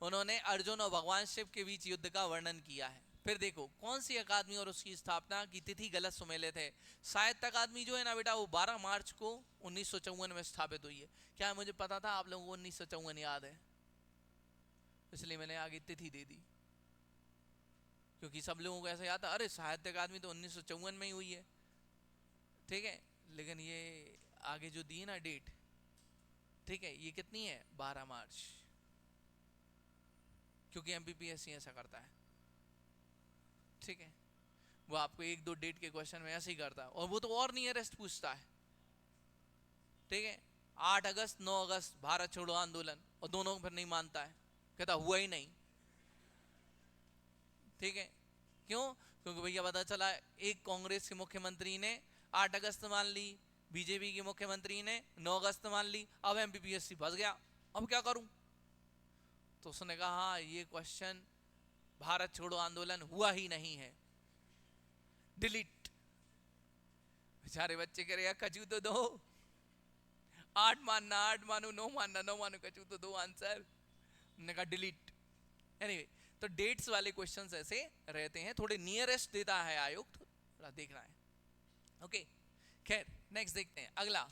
Speaker 1: उन्होंने अर्जुन और भगवान शिव के बीच युद्ध का वर्णन किया है। फिर देखो कौन सी अकादमी और उसकी स्थापना की तिथि गलत सुमेलित है। साहित्य अकादमी जो है ना बेटा, वो 12 मार्च को 1954 में स्थापित हुई है। क्या मुझे पता था आप लोगों को 1954 याद है, इसलिए मैंने आगे तिथि दे दी, क्योंकि सब लोगों को ऐसा याद था अरे साहित्य अकादमी तो 1954 में ही हुई है, ठीक है, लेकिन ये आगे जो दी है ना डेट, ठीक है, ये कितनी है, 12 मार्च, क्योंकि एमपीपीएससी ऐसा करता है, ठीक है, वो आपको 1-2 डेट के क्वेश्चन में ऐसे ही करता है, और वो तो और नियरेस्ट पूछता है, ठीक है। 8 अगस्त 9 अगस्त भारत छोड़ो आंदोलन, और दोनों फिर नहीं मानता है, कहता हुआ ही नहीं, ठीक है, क्यों, क्योंकि भैया पता चला एक कांग्रेस के मुख्यमंत्री ने 8 अगस्त मान ली, बीजेपी के मुख्यमंत्री ने 9 अगस्त मान ली, अब एमपीपीएससी फंस गया, अब क्या करूं। तो उसने कहा हाँ ये क्वेश्चन भारत छोड़ो आंदोलन हुआ ही नहीं है, डिलीट। बेचारे बच्चे कह रहे कचू तो दो, 8 मानना 8 मानो, 9 मानना 9 मानो, कचू तो दो आंसर, ने कहा डिलीट। एनीवे, तो डेट्स वाले क्वेश्चंस ऐसे रहते हैं, थोड़े नियरेस्ट देता है आयोग, थोड़ा देखना है, ओके। खैर नेक्स्ट देखते हैं अगला।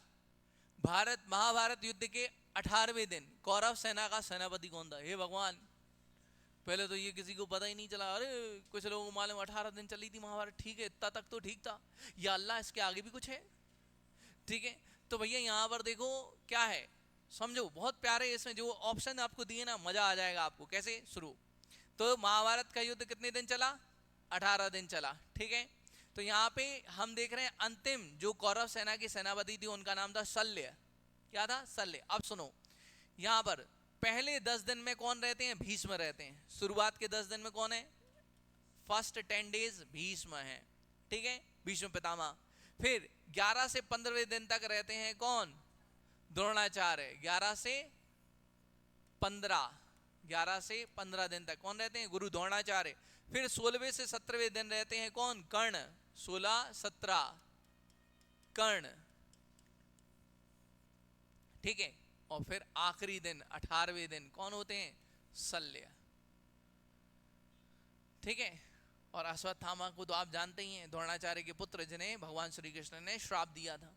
Speaker 1: भारत महाभारत युद्ध के 18वें दिन कौरव सेना का सेनापति कौन था। हे भगवान, पहले तो ये किसी को पता ही नहीं चला, अरे कुछ लोगों को मालूम 18 दिन चली थी महाभारत, ठीक है, इतना तक तो ठीक था, या अल्लाह इसके आगे भी कुछ है, ठीक है। तो भैया यहाँ पर देखो क्या है, समझो, बहुत प्यारे इसमें जो ऑप्शन आपको दिए ना, मजा आ जाएगा आपको। कैसे शुरू, तो महाभारत का युद्ध कितने दिन चला, 18 दिन चला, ठीक है। तो यहाँ पे हम देख रहे हैं अंतिम जो कौरव सेना की सेनापति थी उनका नाम था शल्य। क्या था, शल्य। अब सुनो, यहाँ पर पहले 10 दिन में कौन रहते हैं, भीष्म रहते हैं। शुरुआत के 10 दिन में कौन है, फर्स्ट 10 डेज भीष्म है, ठीक है, भीष्म पितामह। फिर 11 से 15वें दिन तक रहते हैं कौन, द्रोणाचार्य। 11 से 15 दिन तक कौन रहते हैं, गुरु द्रोणाचार्य। फिर 16वें से 17वें दिन रहते हैं कौन, कर्ण। 16-17 कर्ण, ठीक है। और फिर आखिरी दिन 18वें दिन कौन होते हैं, शल्य, ठीक है। और अश्वत्थामा को तो आप जानते ही हैं, द्रोणाचार्य के पुत्र जिन्हें भगवान श्री कृष्ण ने श्राप दिया था,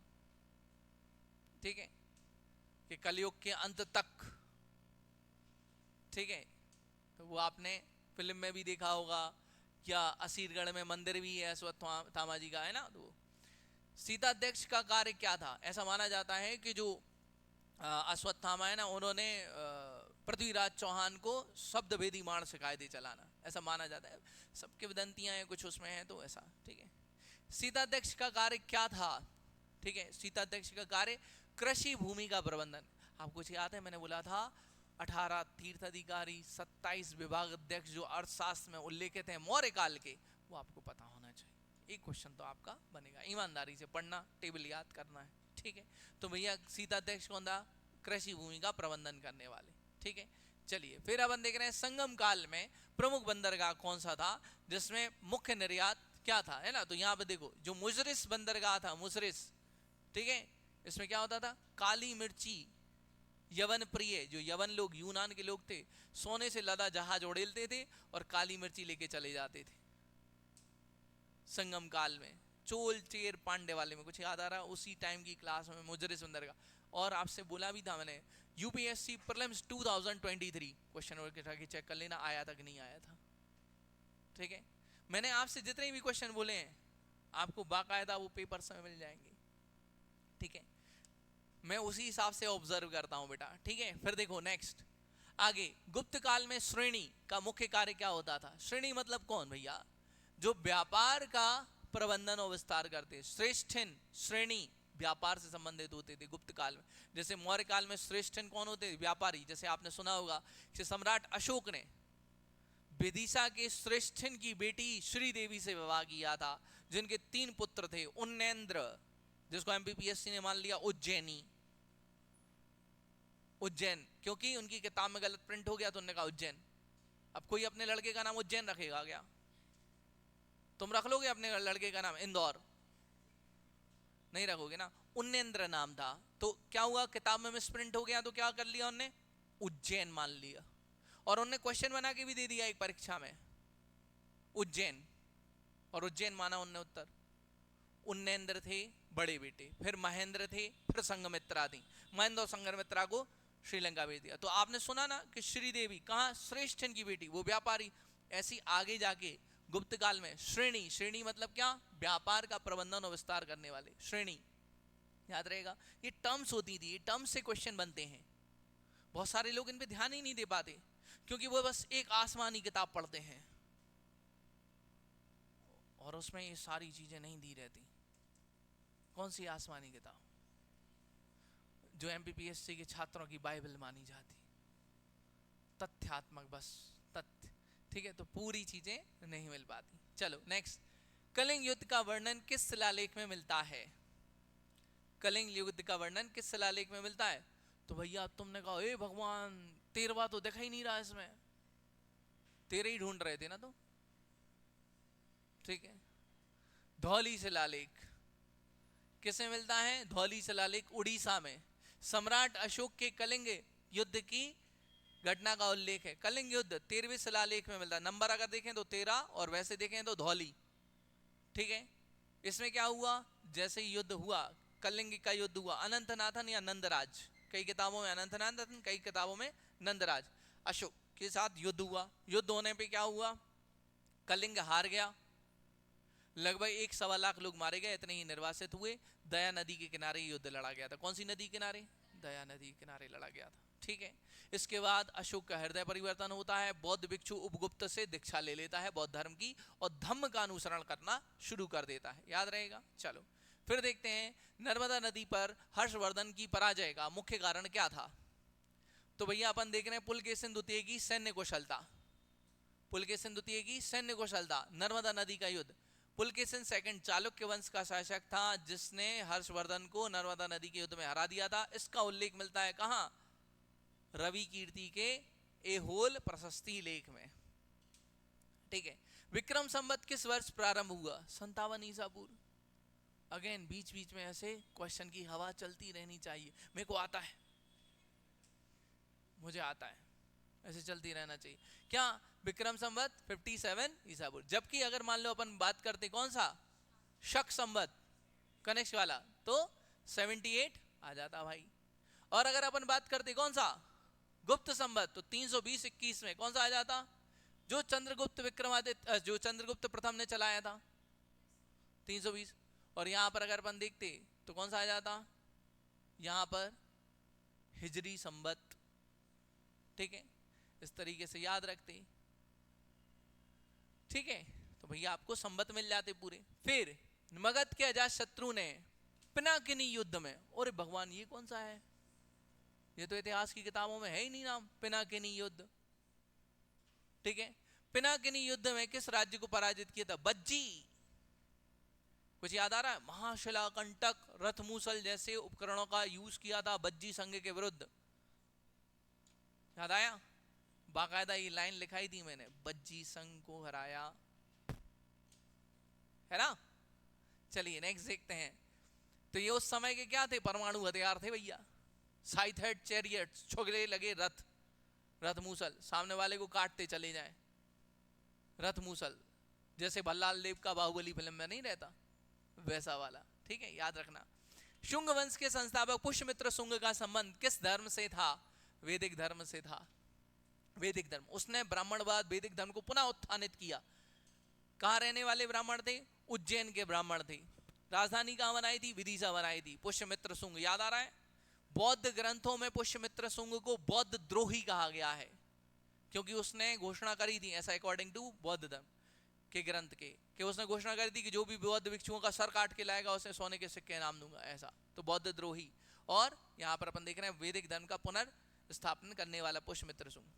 Speaker 1: ठीक है, कि कलयुग के अंत तक, ठीक है। तो वो आपने फिल्म में भी देखा होगा, क्या असीरगढ़ में मंदिर भी है अश्वत्थामा जी का, है ना। तो सीताध्यक्ष का कार्य क्या था, ऐसा माना जाता है कि जो अश्वत्थामा है ना, उन्होंने पृथ्वीराज चौहान को शब्द भेदी बाण सिखाए थे चलाना, ऐसा माना जाता है। सबके विदंतियां हैं कुछ उसमें है, तो ऐसा, ठीक है। सीताध्यक्ष का कार्य क्या था, ठीक है। सीताध्यक्ष का कार्य कृषि भूमि का प्रबंधन। आपको कुछ याद है, मैंने बोला था 18 तीर्थ अधिकारी, 27 विभाग अध्यक्ष जो अर्थशास्त्र में उल्लेखित है मौर्य काल के, वो आपको पता होना चाहिए। एक क्वेश्चन तो आपका बनेगा, ईमानदारी से पढ़ना, टेबल याद करना है, ठीक है। तो भैया सीताध्यक्ष कौन था, कृषि भूमि का प्रबंधन करने वाले, ठीक है। चलिए फिर अपन देख रहे हैं संगम काल में प्रमुख बंदरगाह कौन सा था जिसमें मुख्य निर्यात क्या था, है ना। तो यहाँ पे देखो जो मुजरिस बंदरगाह था, मुजरिस, ठीक है, इसमें क्या होता था, काली मिर्ची यवन प्रिय, जो यवन लोग, यूनान के लोग थे, सोने से लदा जहाज उड़ेलते थे और काली मिर्ची लेके चले जाते थे। संगम काल में चोल चेर पांडे वाले में कुछ याद आ रहा, उसी टाइम की क्लास में मुजरिस बंदरगाह। और आपसे बोला भी था मैंने, यूपीएससी प्रीलिम्स 2023 क्वेश्चन उठा के चेक कर लेना, आया था कि नहीं आया था, ठीक है। मैंने आपसे जितने भी क्वेश्चन बोले हैं आपको बाकायदा वो पेपर में मिल जाएंगे, ठीक है। मैं उसी हिसाब से ऑब्जर्व करता हूं बेटा, ठीक है। फिर देखो नेक्स्ट आगे, गुप्त काल में श्रेणी का मुख्य कार्य क्या होता था। श्रेणी मतलब कौन भैया, जो व्यापार का प्रबंधन और विस्तार करते। श्रेष्ठन श्रेणी व्यापार से संबंधित होते थे गुप्त काल में। जैसे मौर्य काल में श्रेष्ठन कौन होते, व्यापारी। जैसे आपने सुना होगा कि सम्राट अशोक ने विदिशा के श्रेष्ठन की बेटी श्रीदेवी से विवाह किया था, जिनके 3 पुत्र थे। उन्नेन्द्र, जिसको एमपीपीएससी ने मान लिया उज्जैनी, उज्जैन, क्योंकि उनकी किताब में गलत प्रिंट हो गया तो उन्होंने कहा उज्जैन। अब कोई अपने लड़के का नाम उज्जैन रखेगा क्या, तुम रख लोगे अपने लड़के का नाम इंदौर, नहीं रखोगे ना। उन्नेन्द्र नाम था, तो क्या हुआ, किताब में मिसप्रिंट हो गया तो क्या कर लिया उन्होंने, उज्जैन मान लिया, और उन्होंने क्वेश्चन बना के भी दे दिया एक परीक्षा में उज्जैन, और उज्जैन माना उनने उत्तर। उन्नेन्द्र थे बड़े बेटे, फिर महेंद्र थे, फिर संघमित्रा थी। महेंद्र और संघमित्रा को श्रीलंका भेज दिया। तो आपने सुना ना कि श्रीदेवी कहाँ, श्रेष्ठन की बेटी, वो व्यापारी। ऐसी आगे जाके गुप्त काल में श्रेणी, श्रेणी मतलब क्या, व्यापार का प्रबंधन और विस्तार करने वाले, श्रेणी याद रहेगा। ये टर्म्स होती थी, ये टर्म्स से क्वेश्चन बनते हैं। बहुत सारे लोग इन पे ध्यान ही नहीं दे पाते, क्योंकि वो बस एक आसमानी किताब पढ़ते हैं और उसमें ये सारी चीजें नहीं दी रहती। कौन सी आसमानी किताब? जो एमपीपीएससी के छात्रों की बाइबल मानी जाती, तथ्यात्मक, बस तथ्य, ठीक है। तो पूरी चीजें नहीं मिल पाती। चलो नेक्स्ट, कलिंग युद्ध का वर्णन किस शिलालेख में मिलता है? कलिंग युद्ध का वर्णन किस शिलालेख में मिलता है? तो भैया तुमने कहा ए भगवान 13वां तो देखा ही नहीं रहा इसमें, 13 ही ढूंढ रहे थे ना, तो ठीक है। धौली शिलालेख किसे मिलता है? धौली शिलालेख उड़ीसा में सम्राट अशोक के कलिंग युद्ध की घटना का उल्लेख है। कलिंग युद्ध 13वें शिलालेख में मिलता है। नंबर अगर देखें तो 13 और वैसे देखें तो धौली, ठीक है। इसमें क्या हुआ, जैसे युद्ध हुआ, कलिंग का युद्ध हुआ, अनंतनाथन या नंदराज, कई किताबों में अनंतनाथन, कई किताबों में नंदराज, अशोक के साथ युद्ध हुआ। युद्ध होने पे क्या हुआ, कलिंग हार गया, लगभग 1.25 लाख लोग मारे गए, इतने ही निर्वासित हुए। दया नदी के किनारे युद्ध लड़ा गया था। कौन सी नदी किनारे? दया नदी के किनारे लड़ा गया था, ठीक है। इसके बाद अशोक का हृदय परिवर्तन होता है, बौद्ध भिक्षु उपगुप्त से दीक्षा ले लेता है बौद्ध धर्म की, और धम्म का अनुसरण करना शुरू कर देता है, याद रहेगा। चलो फिर देखते हैं, नर्मदा नदी पर हर्षवर्धन की पराजय का मुख्य कारण क्या था? तो भैया अपन देख रहे हैं पुलकेशिन द्वितीय की सैन्य कुशलता, पुलकेशिन द्वितीय की सैन्य कुशलता, नर्मदा नदी का युद्ध। पुलकेशिन सेकंड चालुक्य वंश का शासक था, जिसने हर्षवर्धन को नर्मदा नदी के युद्ध में हरा दिया था। इसका उल्लेख मिलता है कहां? रवि कीर्ति के एहोल प्रशस्ति लेख में, ठीक है। विक्रम संवत किस वर्ष प्रारंभ हुआ? 57 ईसा पूर्व। अगेन बीच बीच में ऐसे क्वेश्चन की हवा चलती रहनी चाहिए। मेरे को आता है, मुझे आता है, ऐसे चलती रहना चाहिए। क्या? विक्रम संवत 57 ईसा पूर्व। जबकि अगर मान लो अपन बात करते कौन सा, शक संवत कनिष्क वाला, तो 78 आ जाता भाई। और अगर अपन बात करते कौन सा, गुप्त संवत, तो 320-21 में कौन सा आ जाता? जो चंद्रगुप्त विक्रमादित्य, जो चंद्रगुप्त प्रथम ने चलाया था, 320। और यहां पर अगर अपन देखते तो कौन सा आ जाता? यहां पर हिजरी संवत, ठीक है। इस तरीके से याद रखते, ठीक है। तो भैया आपको संवत मिल जाते पूरे। फिर मगध के अजात शत्रु ने पिनाकिनी युद्ध में, और भगवान ये कौन सा है, ये तो इतिहास की किताबों में है ही नहीं नाम, पिनाकिनी युद्ध, ठीक है। पिनाकिनी युद्ध में किस राज्य को पराजित किया था? बज्जी। कुछ याद आ रहा है? महाशिला कंटक, रथ मूसल जैसे उपकरणों का यूज किया था बज्जी संघ के विरुद्ध, याद आया? बाकायदा ये लाइन लिखाई थी मैंने, बज्जी संघ को हराया, है ना। चलिए नेक्स्ट देखते हैं। तो ये उस समय के क्या थे? परमाणु हथियार थे भैया। साइथेड चैरियट्स, छोगले लगे रथ, रथ मूसल, सामने वाले को काटते चले जाए, रथ मूसल, जैसे भल्लाल देव का बाहुबली फिल्म में नहीं रहता, वैसा वाला, ठीक है, याद रखना। शुंग वंश के संस्थापक पुष्यमित्र शुंग का संबंध किस धर्म से था? वैदिक धर्म से था, वैदिक धर्म। उसने ब्राह्मणवाद, वैदिक धर्म को पुनः उत्थानित किया। कहाँ रहने वाले ब्राह्मण थे? उज्जैन के ब्राह्मण थे। राजधानी कहाँ बनाई थी? विदिशा बनाई थी। पुष्यमित्र शुंग, याद आ रहा है? बौद्ध ग्रंथों में पुष्यमित्र शुंग को बौद्ध द्रोही कहा गया है, क्योंकि उसने घोषणा करी थी, ऐसा अकॉर्डिंग टू बौद्ध धर्म के ग्रंथ के, कि उसने घोषणा करी थी कि जो भी बौद्ध भिक्षुओं का सर काट के लाएगा उसे सोने के सिक्के इनाम दूंगा, ऐसा। तो बौद्ध द्रोही। और यहाँ पर अपन देख रहे हैं वैदिक धर्म का पुनर्स्थापन करने वाला पुष्यमित्र शुंग।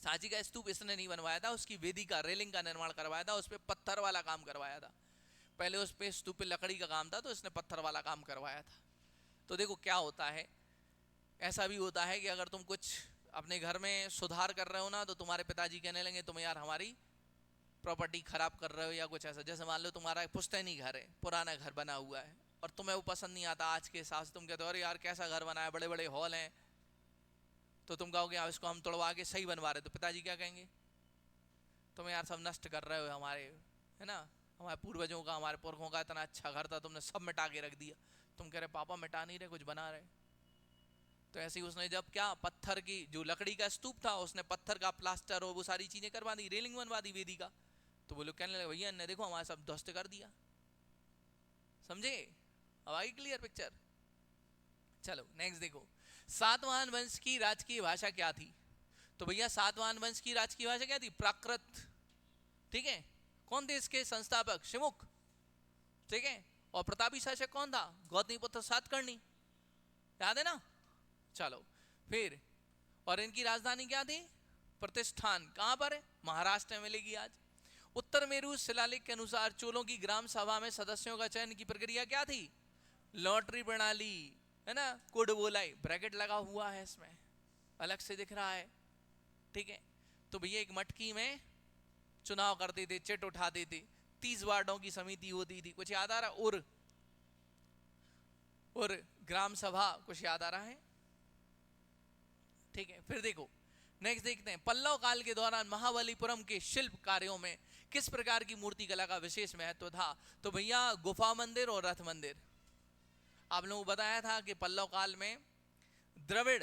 Speaker 1: सांची का स्तूप इसने नहीं बनवाया था, उसकी वेदी का, रेलिंग का निर्माण करवाया था, उस पर पत्थर वाला काम करवाया था। पहले उस पे स्तूप पे लकड़ी का काम था, तो इसने पत्थर वाला काम करवाया था। तो देखो क्या होता है, ऐसा भी होता है कि अगर तुम कुछ अपने घर में सुधार कर रहे हो ना, तो तुम्हारे पिताजी कहने लगे तुम यार हमारी प्रॉपर्टी खराब कर रहे हो या कुछ ऐसा। जैसे मान लो तुम्हारा एक पुश्तैनी घर है, पुराना घर बना हुआ है, और तुम्हें वो पसंद नहीं आता आज के हिसाब से, तुम कहते हो अरे यार कैसा घर बना है, बड़े बड़े हॉल हैं, तो तुम कहोगे अब इसको हम तोड़वा के सही बनवा रहे, तो पिताजी क्या कहेंगे, तुम यार सब नष्ट कर रहे हो हमारे, है ना, हमारे पूर्वजों का, हमारे पुरखों का इतना अच्छा घर था, तुमने सब मिटा के रख दिया। तुम कह रहे पापा मिटा नहीं रहे, कुछ बना रहे। तो ऐसे ही उसने जब क्या, पत्थर की जो लकड़ी का स्तूप था, उसने पत्थर का प्लास्टर और वो सारी चीजें करवा दी, रेलिंग बनवा दी वेदी का। तो वो लोग कहने लगे भैया ने देखो हमारा सब ध्वस्त कर दिया। समझे, अब आई क्लियर पिक्चर। चलो नेक्स्ट देखो, सातवाहन वंश की राजकीय भाषा क्या थी। तो भैया सातवाहन वंश की राजकीय भाषा क्या थी, प्राकृत। ठीक है, कौन थे इसके संस्थापक, शिमुख। ठीक है, और प्रतापी शासक कौन था, गौतमीपुत्र सातकर्णी, याद है ना। चलो फिर, और इनकी राजधानी क्या थी, प्रतिष्ठान, कहां पर है, महाराष्ट्र में मिलेगी आज। उत्तर मेरू शिलालेख के अनुसार चोलों की ग्राम सभा में सदस्यों का चयन की प्रक्रिया क्या थी, लॉटरी प्रणाली, है ना, कोड बोलाई, ब्रैकेट लगा हुआ है इसमें, अलग से दिख रहा है। ठीक है, तो भैया एक मटकी में चुनाव करते थे, चिट उठाते थे, 30 वार्डों की समिति होती थी, कुछ याद आ रहा, और ग्राम सभा, कुछ याद आ रहा है। ठीक है, फिर देखो नेक्स्ट देखते हैं, पल्लव काल के दौरान महाबलीपुरम के शिल्प कार्यों में किस प्रकार की मूर्ति कला का विशेष महत्व था। तो भैया गुफा मंदिर और रथ मंदिर। आप लोगों को बताया था कि पल्लव काल में द्रविड़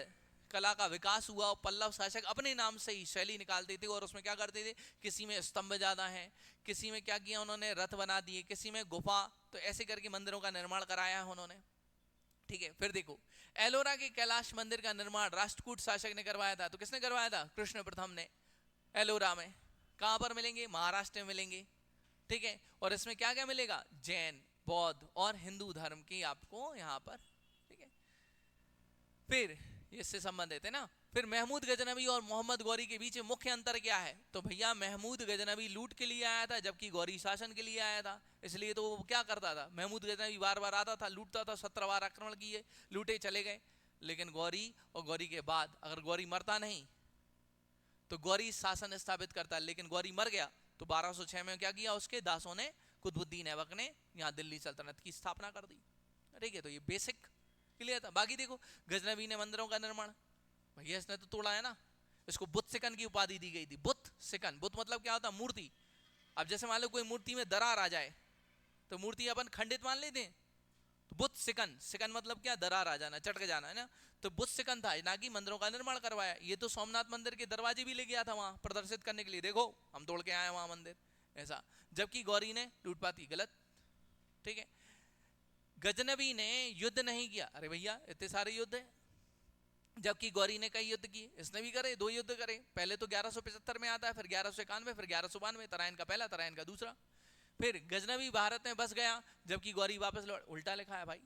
Speaker 1: कला का विकास हुआ और पल्लव शासक अपने नाम से ही शैली निकालते थे, और उसमें क्या करते थे, किसी में स्तंभ ज्यादा है, किसी में क्या किया उन्होंने, रथ बना दिए, किसी में गुफा, तो ऐसे करके मंदिरों का निर्माण कराया है उन्होंने। ठीक है, फिर देखो एलोरा के कैलाश मंदिर का निर्माण राष्ट्रकूट शासक ने करवाया था। तो किसने करवाया था, कृष्ण प्रथम ने, एलोरा में। कहां पर मिलेंगे, महाराष्ट्र में मिलेंगे। ठीक है, और इसमें क्या क्या मिलेगा, जैन, बौद्ध और हिंदू धर्म की आपको यहां पर। ठीक है, फिर इससे संबंधित है ना। फिर महमूद गजनबी और मोहम्मद गौरी के बीच मुख्य अंतर क्या है। तो भैया महमूद गजनबी लूट के लिए आया था, जबकि गौरी शासन के लिए आया था। इसलिए तो वो क्या करता था, महमूद गजनबी बार बार आता था, लूटता था, 17 बार आक्रमण किए, लूटे चले गए। लेकिन गौरी, और गौरी के बाद अगर गौरी मरता नहीं तो गौरी शासन स्थापित करता, लेकिन गौरी मर गया तो 1206 में क्या किया, उसके दासों ने, कुतुबुद्दीन ऐबक ने यहाँ दिल्ली सल्तनत की स्थापना कर दी। ठीक है, तो ये बेसिक क्लियर था। बाकी देखो गजनबी ने मंदिरों का निर्माण, भैया इसने तो तोड़ा है ना। इसको बुत सिकन की उपाधि दी गई थी, बुत सिकन। बुत मतलब क्या होता, मूर्ति। अब जैसे मान लो कोई मूर्ति में दरार आ जाए तो मूर्ति अपन खंडित मान लेते हैं, तो बुत सिकन, सिकन मतलब क्या, दरार आ जाना, चटक जाना, है ना। तो बुत सिकन था, ना कि मंदिरों का निर्माण करवाया। ये तो सोमनाथ मंदिर के दरवाजे भी ले गया था वहां प्रदर्शित करने के लिए, देखो हम तोड़ के आए वहां मंदिर, ऐसा। जबकि गौरी ने लूटपाट की, गलत। ठीक है, गजनबी ने युद्ध नहीं किया, अरे भैया इतने सारे युद्ध है, जबकि गौरी ने कई युद्ध किए, इसने भी करे, 2 युद्ध करे। पहले तो 1175 में आता है, फिर 1191, फिर 1192, तराइन का पहला, तराइन का दूसरा। फिर गजनबी भारत में बस गया, जबकि गौरी वापस लौट, उल्टा लिखा है भाई।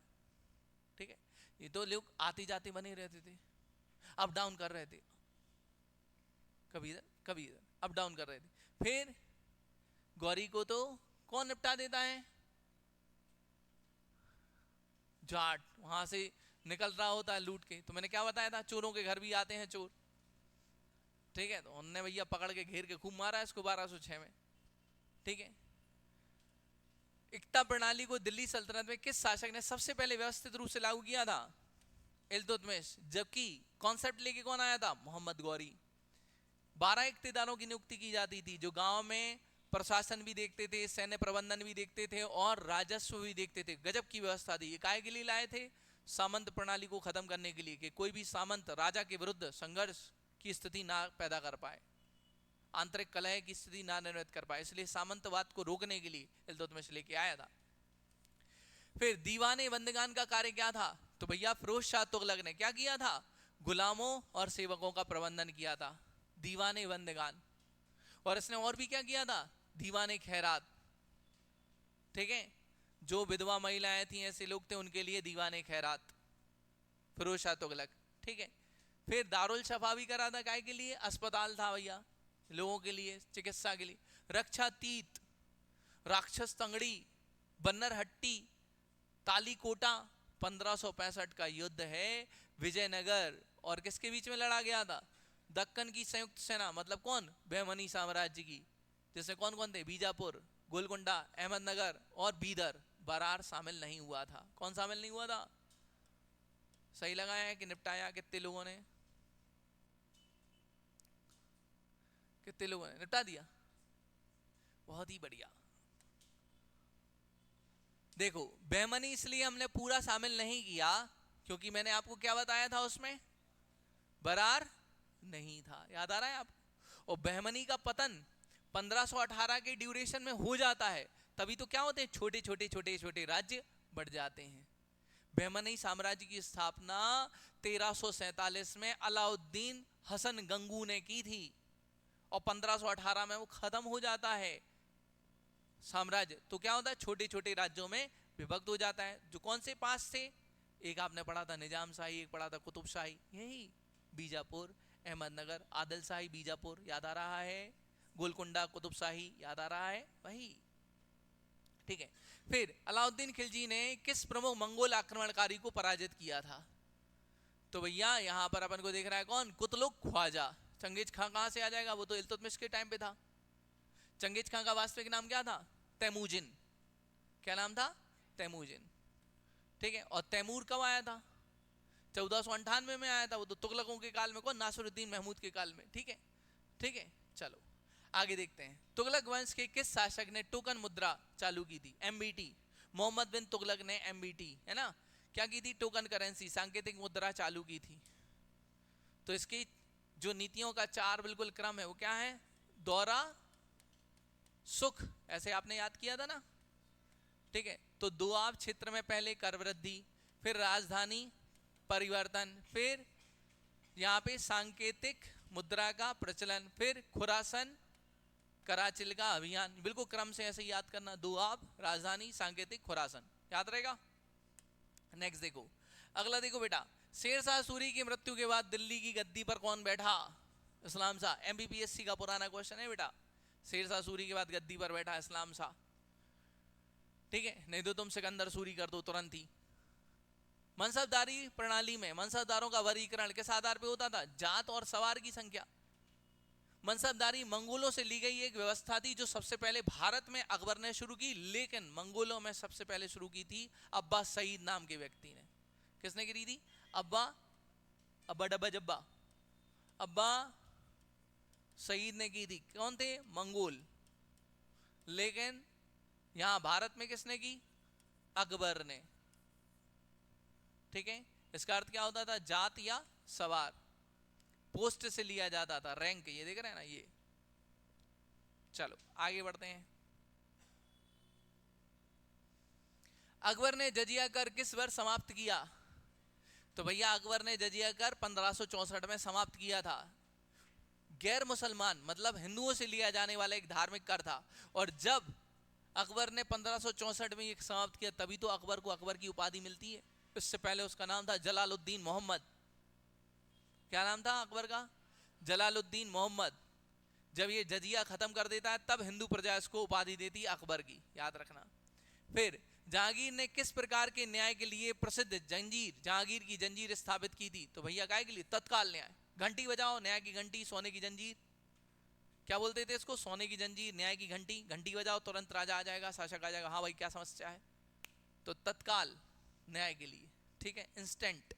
Speaker 1: ठीक है, ये तो लोग आते जाते बने रहते थे, अप डाउन कर रहे थे, कभी इधर कभी इधर अप डाउन कर रहे थे। फिर गौरी को तो कौन निपटा देता है, जाट, वहां से निकल रहा होता है लूट के। तो मैंने क्या बताया था, चोरों के घर भी आते हैं चोर। ठीक है, तो उनने भैया पकड़ के घेर के खूब मारा इसको 1206 में। ठीक है, एकता प्रणाली को दिल्ली सल्तनत में किस शासक ने सबसे पहले व्यवस्थित रूप से लागू किया था, इल्तुतमिश। जबकि कॉन्सेप्ट लेके कौन आया था, मोहम्मद गौरी। 12 इक्तेदारों की नियुक्ति की जाती थी, जो गांव में प्रशासन भी देखते थे, सैन्य प्रबंधन भी देखते थे और राजस्व भी देखते थे। गजब की व्यवस्था थी। काय के लिए लाए थे, सामंत प्रणाली को खत्म करने के लिए, कि कोई भी सामंत राजा के विरुद्ध संघर्ष की स्थिति ना पैदा कर पाए, आंतरिक कलह की स्थिति ना निर्मित कर पाए, इसलिए सामंतवाद को रोकने के लिए इल्तुतमिश लेके आया था। फिर दीवाने बंदगान का कार्य क्या था। तो भैया फिरोज शाह तुगलक ने क्या किया था, गुलामों और सेवकों का प्रबंधन किया था, दीवाने बंदगान। और इसने और भी क्या किया था, दीवाने खैरात। ठीक है, जो विधवा महिलाएं थी, ऐसे लोग थे, उनके लिए दीवाने खैरात, फिरोज शाह तुगलक। ठीक है, फिर दारुल शफा भी करा था, काय के लिए, अस्पताल था भैया लोगों के लिए, चिकित्सा के लिए। रक्षा तीत, राक्षस तंगड़ी, बन्नर हट्टी, तालीकोटा, 1565 का युद्ध है, विजयनगर और किसके बीच में लड़ा गया था, दक्कन की संयुक्त सेना, मतलब कौन, बहमनी साम्राज्य की, जिसमें कौन कौन थे, बीजापुर, गोलकुंडा, अहमदनगर और बीदर। बरार शामिल नहीं हुआ था। कौन शामिल नहीं हुआ था, सही लगाया है कि निपटाया कितने लोगों ने, कितने लोगों ने निपटा दिया? बहुत ही बढ़िया। देखो बेमनी इसलिए हमने पूरा शामिल नहीं किया क्योंकि मैंने आपको क्या बताया था, उसमें बरार नहीं था, याद आ रहा है आपको? और बहमनी का पतन 1518 के ड्यूरेशन में हो जाता है, तभी तो क्या होते हैं, छोटे छोटे छोटे छोटे राज्य बढ़ जाते हैं। बहमनी साम्राज्य की स्थापना 1347 में अलाउद्दीन हसन गंगू ने की थी और 1518 में वो खत्म हो जाता है साम्राज्य। तो क्या होता है, छोटे छोटे राज्यों में विभक्त हो जाता है। जो कौन से पास थे, एक आपने पढ़ा था निजाम शाही, एक पढ़ा था कुतुब शाही, यही बीजापुर, अहमदनगर, आदिल शाही बीजापुर, याद आ रहा है, गोलकुंडा कुतुब शाही, याद आ रहा है, वही, ठीक है। फिर अलाउद्दीन खिलजी ने किस प्रमुख मंगोल आक्रमणकारी को पराजित किया था? तो भैया यहां पर अपन को देख रहा है कौन, कुतलुक ख्वाजा। चंगेज खां कहां से आ जाएगा, वो तो इल्तुतमिश के टाइम पे था। चंगेज खां का वास्तविक नाम क्या था, तैमूजिन। क्या नाम था, तैमूजिन, ठीक है। और तैमूर कब आया था, 1498 में आया था, वो तो तुगलकों के काल में, कौन, नासिरुद्दीन महमूद के काल में, ठीक है, ठीक है। चलो आगे देखते हैं। तुगलक वंश के किस शासक ने टोकन मुद्रा चालू की थी, एमबीटी? मोहम्मद बिन तुगलक ने एमबीटी, है ना, क्या की थी, टोकन करेंसी, सांकेतिक मुद्रा चालू की थी। तो इसकी जो नीतियों का चार बिल्कुल क्रम है वो क्या है, दौरा, सुख, ऐसे आपने याद किया था ना, ठीक है। तो दोआब क्षेत्र में पहले कर वृद्धि, फिर राजधानी परिवर्तन, फिर यहाँ पे सांकेतिक मुद्रा का प्रचलन, फिर खुरासन कराचिल का अभियान। बिल्कुल क्रम से ऐसे याद करना, दोआब, राजधानी, सांकेतिक, खुरासन, याद रहेगा। नेक्स्ट देखो, अगला देखो बेटा, शेरशाह सूरी की मृत्यु के बाद दिल्ली की गद्दी पर कौन बैठा? इस्लाम शाह। एमबीपीएससी का पुराना क्वेश्चन है बेटा, शेरशाह सूरी के बाद गद्दी पर बैठा इस्लाम शाह, ठीक है। नहीं तो तुम सिकंदर सूरी कर दो तुरंत ही। मनसबदारी प्रणाली में मनसबदारों का वर्गीकरण किस आधार पर होता था, जात और सवार की संख्या। मनसबदारी मंगोलों से ली गई एक व्यवस्था थी जो सबसे पहले भारत में अकबर ने शुरू की, लेकिन मंगोलों में सबसे पहले शुरू की थी अब्बा सईद नाम के व्यक्ति ने। किसने की थी, अब्बा, अब्बा डब्बा जब्बा, अब्बा सईद ने की थी। कौन थे, मंगोल। लेकिन यहां भारत में किसने की, अकबर ने, ठीक है। इसका अर्थ क्या होता था, जात या सवार, पोस्ट से लिया जाता था, रैंक, ये देख रहे हैं ना ये। चलो आगे बढ़ते हैं। अकबर ने जजिया कर किस वर्ष समाप्त किया? तो भैया अकबर ने जजिया कर 1564 में समाप्त किया था। गैर मुसलमान मतलब हिंदुओं से लिया जाने वाला एक धार्मिक कर था, और जब अकबर ने 1564 में ये समाप्त किया तभी तो अकबर को अकबर की उपाधि मिलती है। इससे पहले उसका नाम था जलालुद्दीन मोहम्मद। क्या नाम था अकबर का, जलालुद्दीन मोहम्मद। जब ये जजिया खत्म कर देता है तब हिंदू प्रजा इसको उपाधि देती है अकबर की, याद रखना। फिर जहांगीर ने किस प्रकार के न्याय के लिए प्रसिद्ध जंजीर, जहांगीर की जंजीर स्थापित की थी? तो भैया काय के लिए, तत्काल न्याय। घंटी बजाओ, न्याय की घंटी, सोने की जंजीर, क्या बोलते थे इसको, सोने की जंजीर, न्याय की घंटी। घंटी बजाओ तुरंत राजा आ जाएगा, शासक आ जाएगा, हाँ भाई क्या समस्या है, तो तत्काल न्याय के लिए, ठीक है, इंस्टेंट।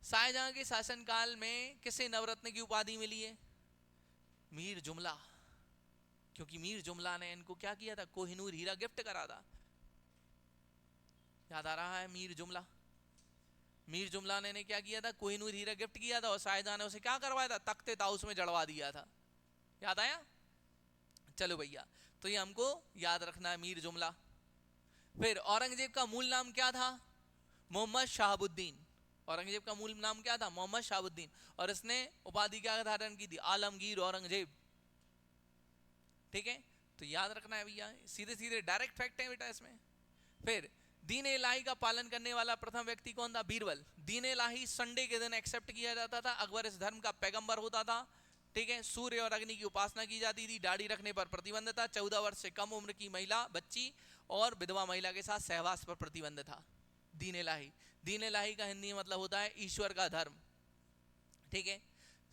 Speaker 1: शाहजहां के शासनकाल में किसे नवरत्न की उपाधि मिली है? मीर जुमला, क्योंकि मीर जुमला ने इनको क्या किया था, कोहिनूर हीरा गिफ्ट करा था, याद आ रहा है, मीर जुमला। मीर जुमला ने क्या किया था, कोहिनूर हीरा गिफ्ट किया था, और शाहजहां ने उसे क्या करवाया था, तख्ते ताउस में जड़वा दिया था, याद आया। चलो भैया, तो ये हमको याद रखना है, मीर जुमला। फिर औरंगजेब का मूल नाम क्या था? मोहम्मद शहाबुद्दीन। औरंगजेब का मूल नाम क्या था, मोहम्मद शहाबुद्दीन, और इसने उपाधि क्या धारण की थी, आलमगीर औरंगजेब, ठीक है। तो याद रखना है भैया, सीधे सीधे डायरेक्ट फैक्ट है बेटा इसमें। फिर दीन इलाही का पालन करने वाला प्रथम व्यक्ति कौन था? बीरबल। दीन इलाही संडे के दिन एक्सेप्ट किया जाता था, अकबर इस धर्म का पैगंबर होता था, ठीक है। सूर्य और अग्नि की उपासना की जाती थी, दाढ़ी रखने पर प्रतिबंध था, 14 वर्ष से कम उम्र की महिला, बच्ची और विधवा महिला के साथ सहवास पर प्रतिबंध था। दीन इलाही, दीन इलाही का हिंदी मतलब होता है ईश्वर का धर्म, ठीक है।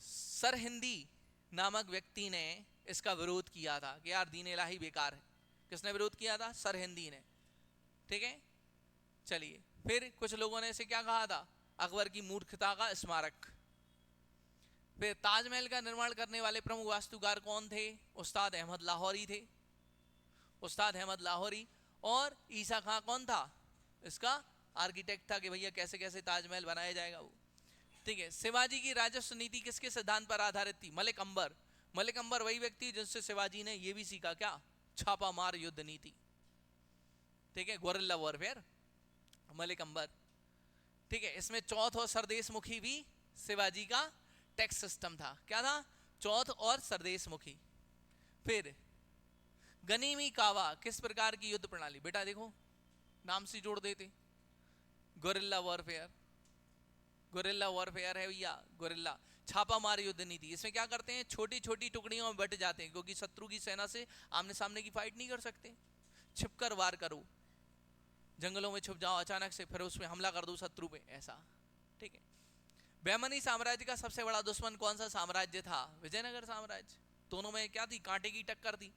Speaker 1: सरहिंदी नामक व्यक्ति ने इसका विरोध किया था कि यार दीन इलाही बेकार है। किसने विरोध किया था? सरहिंदी ने, ठीक है। चलिए, फिर कुछ लोगों ने इसे क्या कहा था? अकबर की मूर्खता का स्मारक। फिर ताजमहल का निर्माण करने वाले प्रमुख वास्तुकार कौन थे? उस्ताद अहमद लाहौरी थे, उस्ताद अहमद लाहौरी। और ईसा खां कौन था? इसका आर्किटेक्ट था कि भैया कैसे कैसे ताजमहल बनाया जाएगा वो। ठीक है। शिवाजी की राजस्व नीति किसके सिद्धांत पर आधारित थी? मलिक अंबर। मलिक अंबर वही व्यक्ति जिससे शिवाजी ने ये भी सीखा, क्या? छापा मार युद्ध नीति। ठीक है, गोरिल्ला वॉरफेयर, मलिक अंबर। ठीक है। इसमें चौथ और सरदेश मुखी भी शिवाजी का टैक्स सिस्टम था। क्या था? चौथ और सरदेश मुखी। फिर गनीमी कावा किस प्रकार की युद्ध प्रणाली? बेटा देखो नाम से जोड़ देते, गोरिल्ला वॉरफेयर, गोरिल्ला वॉरफेयर है भैया, गोरिल्ला। छापा मार युद्ध नीति, इसमें क्या करते हैं? छोटी छोटी टुकड़ियों में बट जाते हैं, क्योंकि शत्रु की सेना से आमने सामने की फाइट नहीं कर सकते। छिपकर वार करो, जंगलों में छुप जाओ अचानक से, फिर उसमें हमला कर दो शत्रु पे, ऐसा। ठीक है। बहमनी साम्राज्य का सबसे बड़ा दुश्मन कौन सा साम्राज्य था? विजयनगर साम्राज्य। दोनों में क्या थी? कांटे की टक्कर थी।